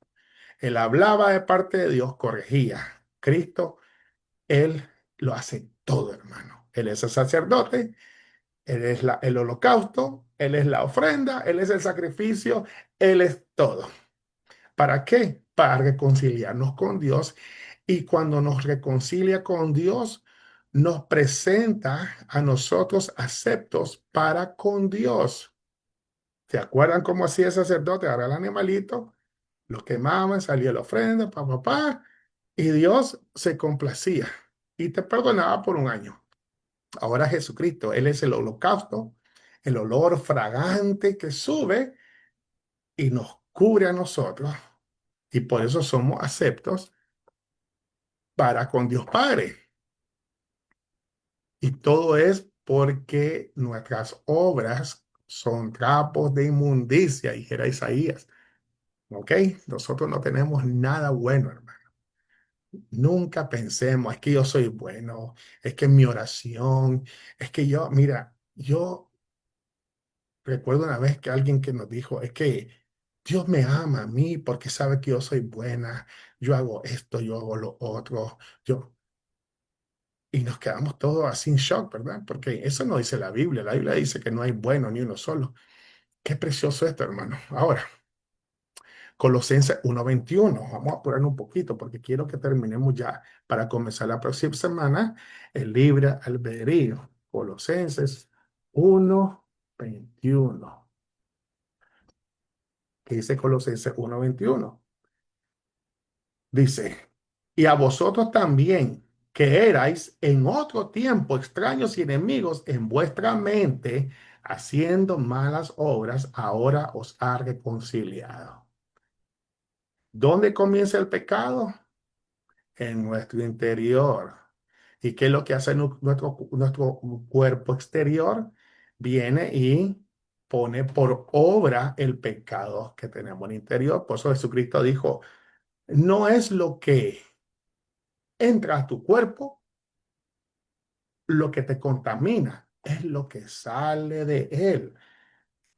Él hablaba de parte de Dios, corregía. Cristo, Él lo hace todo, hermano. Él es el sacerdote, Él es el holocausto, Él es la ofrenda, Él es el sacrificio, Él es todo. ¿Para qué? Para reconciliarnos con Dios. Y cuando nos reconcilia con Dios, nos presenta a nosotros aceptos para con Dios. ¿Se acuerdan cómo hacía el sacerdote? Agarraba el animalito, lo quemaban, salía la ofrenda, y Dios se complacía y te perdonaba por un año. Ahora Jesucristo, Él es el holocausto, el olor fragante que sube y nos cubre a nosotros, y por eso somos aceptos para con Dios Padre. Y todo es porque nuestras obras son trapos de inmundicia, dijera Isaías. ¿Ok? Nosotros no tenemos nada bueno, hermano. Nunca pensemos, es que yo soy bueno, es que mi oración, es que yo, mira, yo recuerdo una vez que alguien que nos dijo, es que Dios me ama a mí porque sabe que yo soy buena, yo hago esto, yo hago lo otro, yo... Y nos quedamos todos así en shock, ¿verdad? Porque eso no dice la Biblia dice que no hay bueno ni uno solo. Qué precioso esto, hermano. Ahora, Colosenses 1:21. Vamos a apurar un poquito porque quiero que terminemos ya para comenzar la próxima semana el libre albedrío. Colosenses 1:21. ¿Qué dice Colosenses 1:21? Dice, y a vosotros también, que erais en otro tiempo extraños y enemigos en vuestra mente, haciendo malas obras, ahora os ha reconciliado. ¿Dónde comienza el pecado? En nuestro interior. ¿Y qué es lo que hace nuestro cuerpo exterior? Viene y pone por obra el pecado que tenemos en el interior. Por eso Jesucristo dijo, no es lo que entra a tu cuerpo lo que te contamina, es lo que sale de él.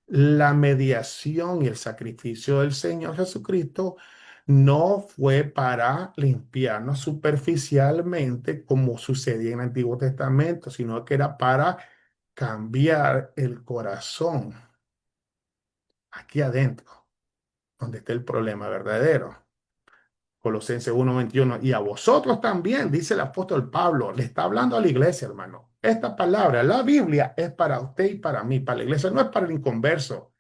La mediación y el sacrificio del Señor Jesucristo no fue para limpiarnos superficialmente como sucedía en el Antiguo Testamento, sino que era para cambiar el corazón aquí adentro, donde está el problema verdadero. Colosenses 1:21, y a vosotros también, dice el apóstol Pablo, le está hablando a la iglesia, hermano. Esta palabra, la Biblia, es para usted y para mí, para la iglesia, no es para el inconverso.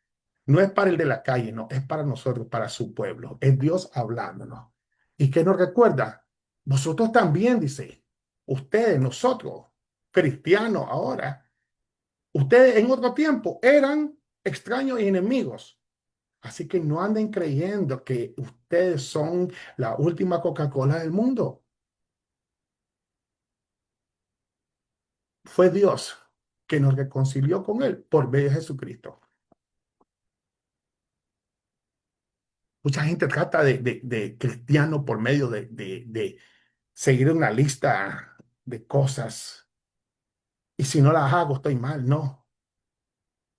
No es para el de la calle, no, es para nosotros, para su pueblo. Es Dios hablándonos. ¿Y qué nos recuerda? Vosotros también, dice, ustedes, nosotros, cristianos ahora, ustedes en otro tiempo eran extraños y enemigos. Así que no anden creyendo que ustedes son la última Coca-Cola del mundo. Fue Dios que nos reconcilió con Él por medio de Jesucristo. Mucha gente trata de cristiano por medio de seguir una lista de cosas y si no las hago estoy mal. No,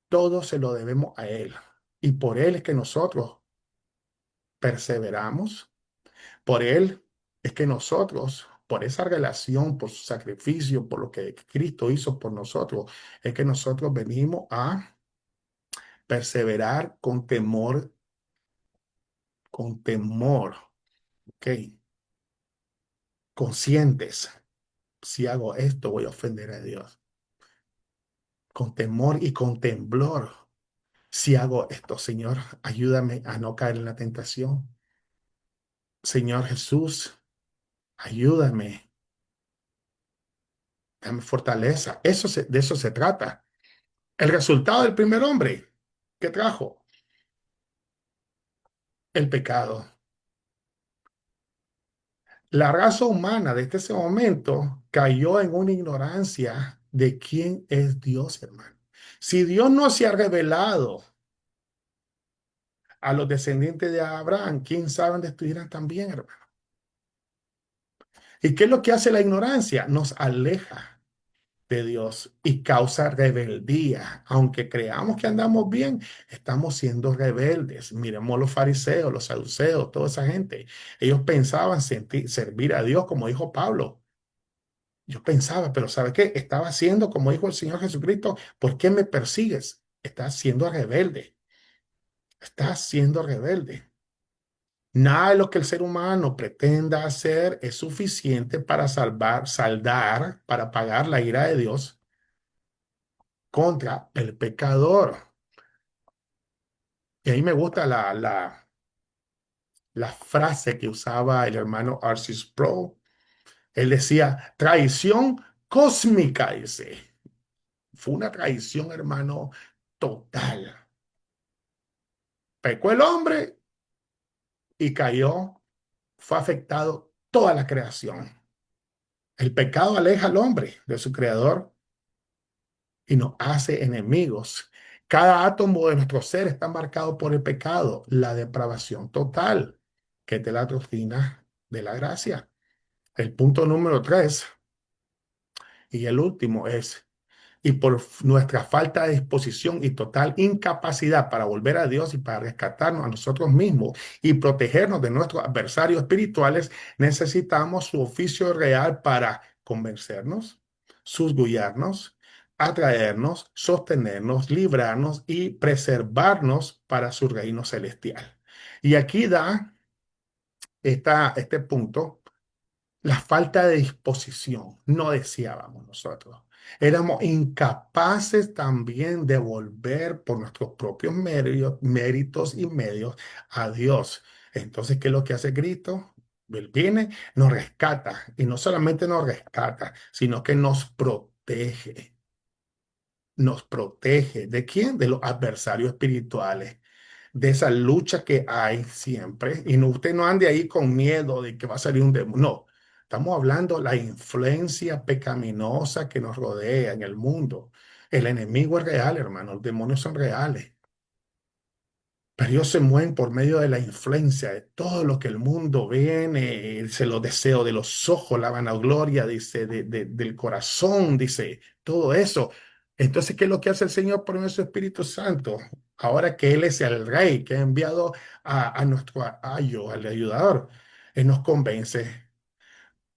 todo se lo debemos a Él y por Él es que nosotros perseveramos, por Él es que nosotros, por esa relación, por su sacrificio, por lo que Cristo hizo por nosotros, es que nosotros venimos a perseverar con temor, ¿ok? Conscientes. Si hago esto, voy a ofender a Dios. Con temor y con temblor. Si hago esto, Señor, ayúdame a no caer en la tentación. Señor Jesús, ayúdame, dame fortaleza. De eso se trata. El resultado del primer hombre que trajo el pecado. La raza humana desde ese momento cayó en una ignorancia de quién es Dios, hermano. Si Dios no se ha revelado a los descendientes de Abraham, ¿quién sabe dónde estuvieran también, hermano? ¿Y qué es lo que hace la ignorancia? Nos aleja de Dios y causa rebeldía. Aunque creamos que andamos bien, estamos siendo rebeldes. Miremos los fariseos, los saduceos, toda esa gente. Ellos pensaban servir a Dios, como dijo Pablo. Yo pensaba, pero ¿sabe qué? Estaba haciendo, como dijo el Señor Jesucristo, ¿por qué me persigues? Estás siendo rebelde. Estás siendo rebelde. Nada de lo que el ser humano pretenda hacer es suficiente para saldar, para pagar la ira de Dios contra el pecador. Y ahí me gusta la frase que usaba el hermano Arcis Pro. Él decía, traición cósmica, dice. Fue una traición, hermano, total. Pecó el hombre y cayó, fue afectado toda la creación. El pecado aleja al hombre de su creador y nos hace enemigos. Cada átomo de nuestro ser está marcado por el pecado, la depravación total, que es de la doctrina de la gracia. El punto número 3 y el último es y por nuestra falta de disposición y total incapacidad para volver a Dios y para rescatarnos a nosotros mismos y protegernos de nuestros adversarios espirituales, necesitamos su oficio real para convencernos, susgullarnos, atraernos, sostenernos, librarnos y preservarnos para su reino celestial. Y aquí da este punto la falta de disposición. No deseábamos nosotros. Éramos incapaces también de volver por nuestros propios méritos y medios a Dios. Entonces, ¿qué es lo que hace Cristo? Él viene, nos rescata y no solamente nos rescata, sino que nos protege. Nos protege. ¿De quién? De los adversarios espirituales, de esa lucha que hay siempre. Y no, usted no ande ahí con miedo de que va a salir un demonio. No, estamos hablando de la influencia pecaminosa que nos rodea en el mundo. El enemigo es real, hermano. Los demonios son reales. Pero ellos se mueven por medio de la influencia de todo lo que el mundo viene, dice los deseos de los ojos, la vanagloria, dice, del corazón, dice, todo eso. Entonces, ¿qué es lo que hace el Señor por medio de su Espíritu Santo? Ahora que Él es el Rey, que ha enviado a nuestro ayo, al ayudador, Él nos convence.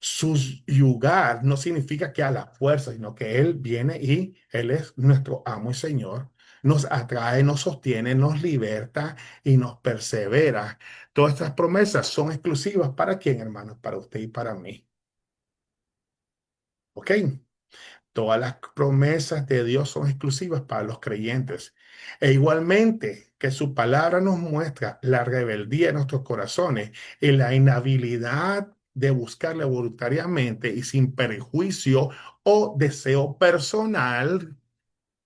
Subyugar no significa que a la fuerza, sino que Él viene y Él es nuestro amo y Señor. Nos atrae, nos sostiene, nos liberta y nos persevera. Todas estas promesas son exclusivas para quién, hermanos, para usted y para mí. ¿Ok? Todas las promesas de Dios son exclusivas para los creyentes. E igualmente que su palabra nos muestra la rebeldía de nuestros corazones y la inhabilidad de buscarle voluntariamente y sin perjuicio o deseo personal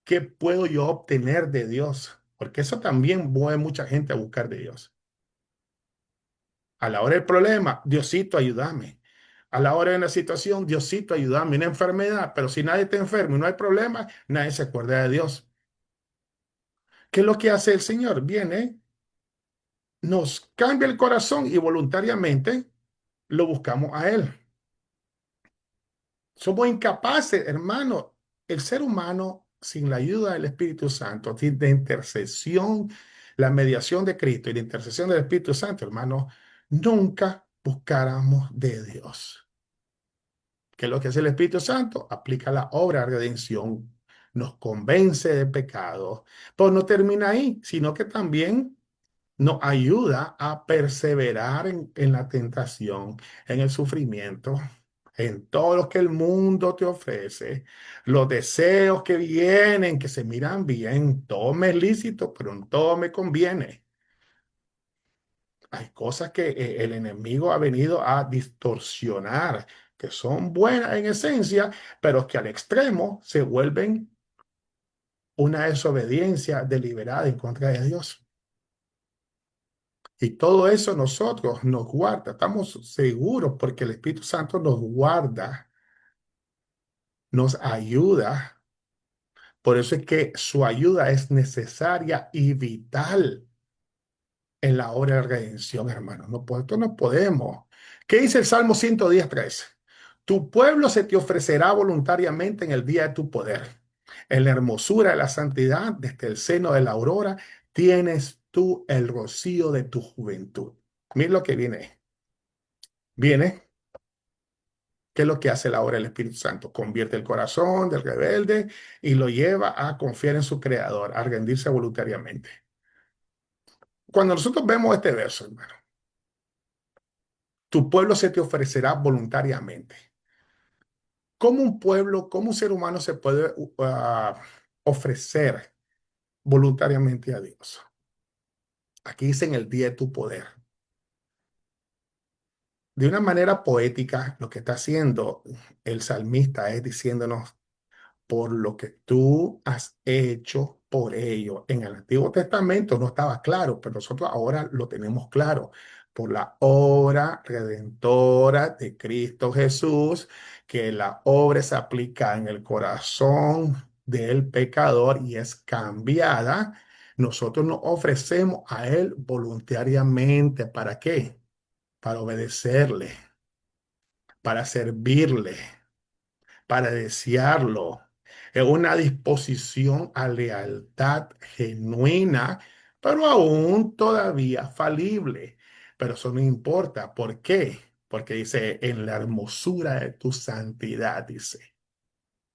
que puedo yo obtener de Dios. Porque eso también mueve mucha gente a buscar de Dios. A la hora del problema, Diosito, ayúdame. A la hora de una situación, Diosito, ayúdame. Una enfermedad, pero si nadie está enfermo y no hay problema, nadie se acuerda de Dios. ¿Qué es lo que hace el Señor? Viene, nos cambia el corazón y voluntariamente lo buscamos a Él. Somos incapaces, hermano. El ser humano, sin la ayuda del Espíritu Santo, de intercesión, la mediación de Cristo y la intercesión del Espíritu Santo, hermano, nunca buscáramos de Dios. ¿Qué es lo que hace el Espíritu Santo? Aplica la obra de redención, nos convence de pecado, pero no termina ahí, sino que también nos ayuda a perseverar en la tentación, en el sufrimiento, en todo lo que el mundo te ofrece, los deseos que vienen, que se miran bien, todo me es lícito, pero no todo me conviene. Hay cosas que el enemigo ha venido a distorsionar, que son buenas en esencia, pero que al extremo se vuelven una desobediencia deliberada en contra de Dios. Y todo eso nosotros nos guarda, estamos seguros porque el Espíritu Santo nos guarda, nos ayuda. Por eso es que su ayuda es necesaria y vital en la obra de redención, hermano. No, esto no podemos. ¿Qué dice el Salmo 110:3? Tu pueblo se te ofrecerá voluntariamente en el día de tu poder. En la hermosura de la santidad, desde el seno de la aurora, tienes tú el rocío de tu juventud. Mira lo que viene. Viene, ¿qué es lo que hace la obra del Espíritu Santo? Convierte el corazón del rebelde y lo lleva a confiar en su Creador, a rendirse voluntariamente. Cuando nosotros vemos este verso, hermano, tu pueblo se te ofrecerá voluntariamente. ¿Cómo un pueblo, cómo un ser humano se puede ofrecer voluntariamente a Dios? Aquí dice en el día de tu poder. De una manera poética, lo que está haciendo el salmista es diciéndonos por lo que tú has hecho por ello. En el Antiguo Testamento no estaba claro, pero nosotros ahora lo tenemos claro. Por la obra redentora de Cristo Jesús, que la obra se aplica en el corazón del pecador y es cambiada, nosotros nos ofrecemos a Él voluntariamente. ¿Para qué? Para obedecerle, para servirle, para desearlo. Es una disposición a lealtad genuina, pero aún todavía falible. Pero eso no importa. ¿Por qué? Porque dice, en la hermosura de tu santidad, dice.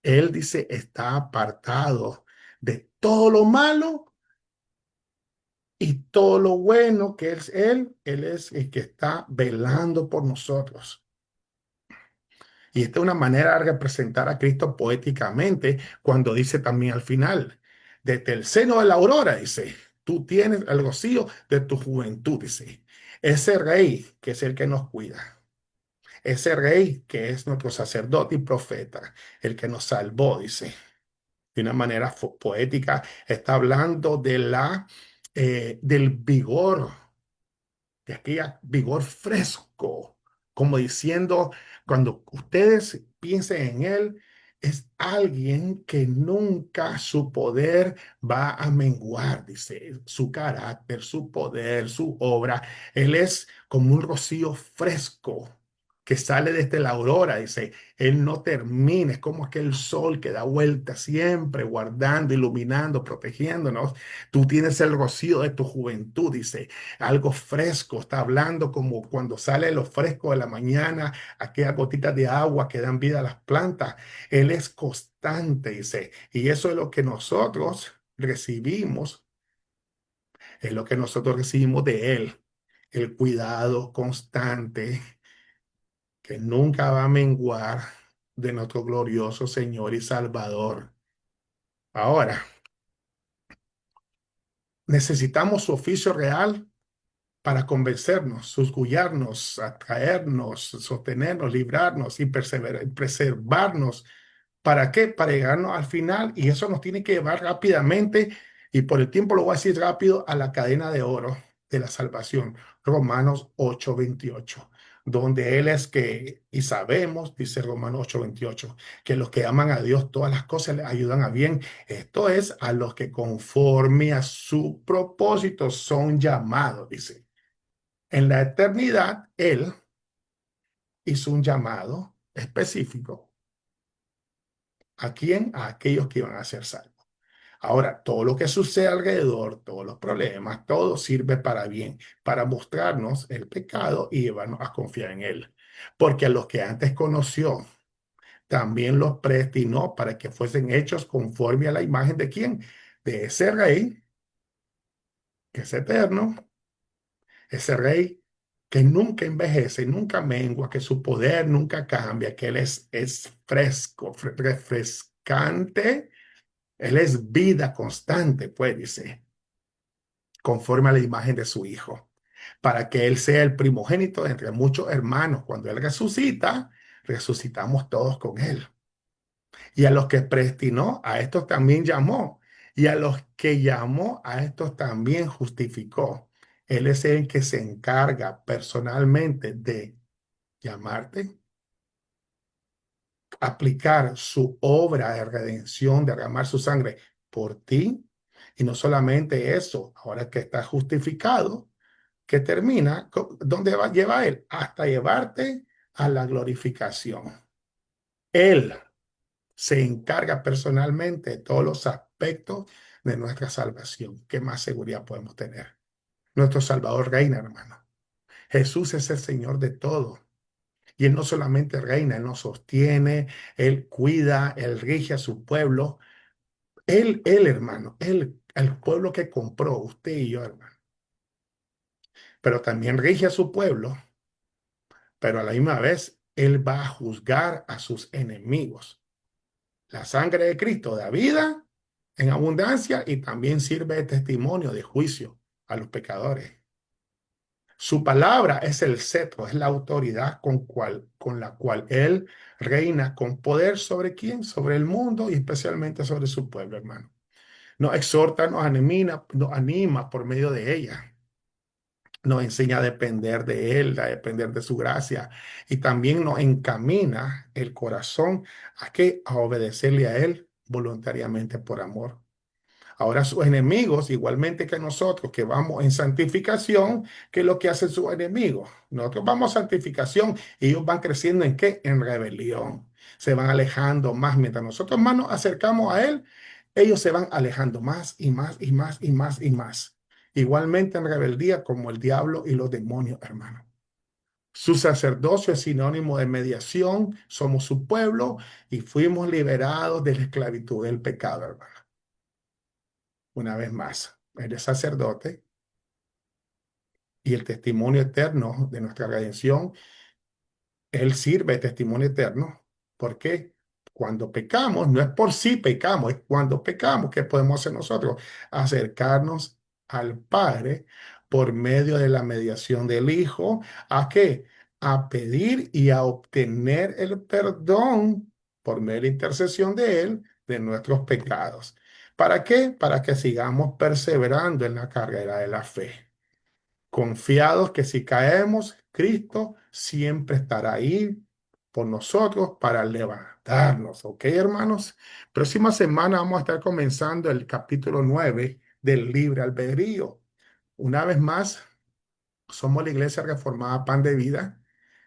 Él dice, está apartado de todo lo malo y todo lo bueno que es Él. Él es el que está velando por nosotros. Y esta es una manera de representar a Cristo poéticamente cuando dice también al final, desde el seno de la aurora, dice, tú tienes el rocío de tu juventud, dice. Ese rey que es el que nos cuida, ese rey que es nuestro sacerdote y profeta, el que nos salvó, dice, de una manera poética, está hablando de del vigor de aquella vigor fresco, como diciendo, cuando ustedes piensen en él, es alguien que nunca su poder va a menguar, dice, su carácter, su poder, su obra. Él es como un rocío fresco que sale desde la aurora, dice, él no termina, es como aquel sol que da vuelta siempre, guardando, iluminando, protegiéndonos. Tú tienes el rocío de tu juventud, dice, algo fresco, está hablando como cuando sale lo fresco de la mañana, aquellas gotitas de agua que dan vida a las plantas. Él es constante, dice, y eso es lo que nosotros recibimos, es lo que nosotros recibimos de Él, el cuidado constante que nunca va a menguar de nuestro glorioso Señor y Salvador. Ahora, necesitamos su oficio real para convencernos, susgullarnos, atraernos, sostenernos, librarnos y preservarnos. ¿Para qué? Para llegarnos al final y eso nos tiene que llevar rápidamente y por el tiempo lo voy a decir rápido a la cadena de oro de la salvación. Romanos 8:28, donde Él es que, y sabemos, dice Romanos 8:28, que los que aman a Dios todas las cosas les ayudan a bien. Esto es a los que conforme a su propósito son llamados, dice. En la eternidad, Él hizo un llamado específico. ¿A quién? A aquellos que iban a ser salvos. Ahora, todo lo que sucede alrededor, todos los problemas, todo sirve para bien, para mostrarnos el pecado y llevarnos a confiar en Él. Porque a los que antes conoció, también los predestinó para que fuesen hechos conforme a la imagen de quién? De ese Rey, que es eterno, ese Rey que nunca envejece, nunca mengua, que su poder nunca cambia, que Él es fresco, refrescante. Él es vida constante, pues dice, conforme a la imagen de su Hijo, para que Él sea el primogénito entre muchos hermanos. Cuando Él resucita, resucitamos todos con Él. Y a los que predestinó, a estos también llamó. Y a los que llamó, a estos también justificó. Él es el que se encarga personalmente de llamarte, aplicar su obra de redención, derramar su sangre por ti. Y no solamente eso, ahora que estás justificado, que termina, ¿dónde lleva Él? Hasta llevarte a la glorificación. Él se encarga personalmente de todos los aspectos de nuestra salvación. ¿Qué más seguridad podemos tener? Nuestro Salvador reina, hermano. Jesús es el Señor de todo. Y Él no solamente reina, Él nos sostiene, Él cuida, Él rige a su pueblo. Hermano, el pueblo que compró, usted y yo, hermano. Pero también rige a su pueblo, pero a la misma vez, Él va a juzgar a sus enemigos. La sangre de Cristo da vida en abundancia y también sirve de testimonio de juicio a los pecadores. Su palabra es el cetro, es la autoridad con la cual Él reina con poder sobre quién, sobre el mundo y especialmente sobre su pueblo, hermano. Nos exhorta, nos anima por medio de ella. Nos enseña a depender de Él, a depender de su gracia y también nos encamina el corazón a obedecerle a Él voluntariamente por amor. Ahora sus enemigos, igualmente que nosotros, que vamos en santificación, ¿qué es lo que hacen sus enemigos? Nosotros vamos a santificación y ellos van creciendo ¿en qué? En rebelión. Se van alejando más. Mientras nosotros más nos acercamos a Él, ellos se van alejando más y más y más y más y más. Igualmente en rebeldía como el diablo y los demonios, hermano. Su sacerdocio es sinónimo de mediación, somos su pueblo y fuimos liberados de la esclavitud del pecado, hermano. Una vez más, eres sacerdote y el testimonio eterno de nuestra redención, él sirve de testimonio eterno. ¿Por qué? Cuando pecamos, no es por sí pecamos, es cuando pecamos, ¿qué podemos hacer nosotros? Acercarnos al Padre por medio de la mediación del Hijo. ¿A qué? A pedir y a obtener el perdón por medio de la intercesión de Él de nuestros pecados. ¿Para qué? Para que sigamos perseverando en la carrera de la fe, confiados que si caemos, Cristo siempre estará ahí por nosotros para levantarnos. ¿Ok, hermanos? Próxima semana vamos a estar comenzando el capítulo 9 del libre albedrío. Una vez más, somos la Iglesia Reformada Pan de Vida.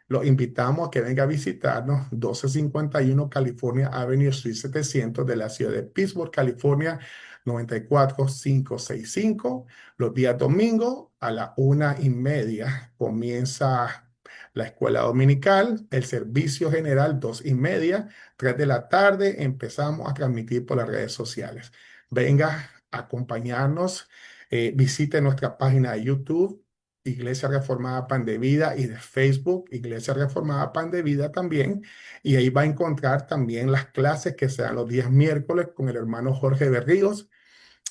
Los invitamos a que venga a visitarnos 1251 California Avenue Suite 700 de la ciudad de Pittsburgh, California 94565. Los días domingos a la 1:30 comienza la escuela dominical, el servicio general 2:30, 3 de la tarde empezamos a transmitir por las redes sociales. Venga a acompañarnos, visite nuestra página de YouTube, Iglesia Reformada Pan de Vida, y de Facebook, Iglesia Reformada Pan de Vida también. Y ahí va a encontrar también las clases que se dan los días miércoles con el hermano Jorge Berríos.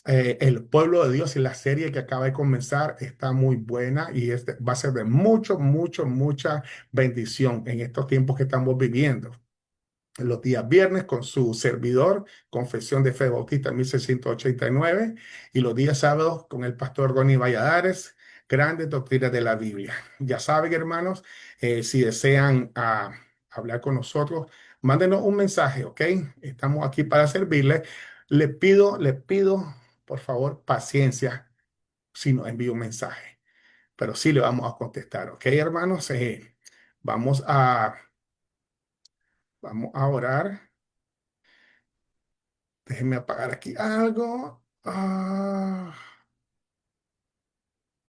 El pueblo de Dios y la serie que acaba de comenzar está muy buena y va a ser de mucha bendición en estos tiempos que estamos viviendo. Los días viernes con su servidor, Confesión de Fe Bautista 1689, y los días sábados con el pastor Ronnie Valladares, Grandes Doctrinas de la Biblia. Ya saben, hermanos, si desean hablar con nosotros, mándenos un mensaje, ¿ok? Estamos aquí para servirles. Le pido, por favor, paciencia si nos envía un mensaje, pero sí le vamos a contestar, ¿ok, hermanos? Vamos a, vamos a orar. Déjenme apagar aquí algo.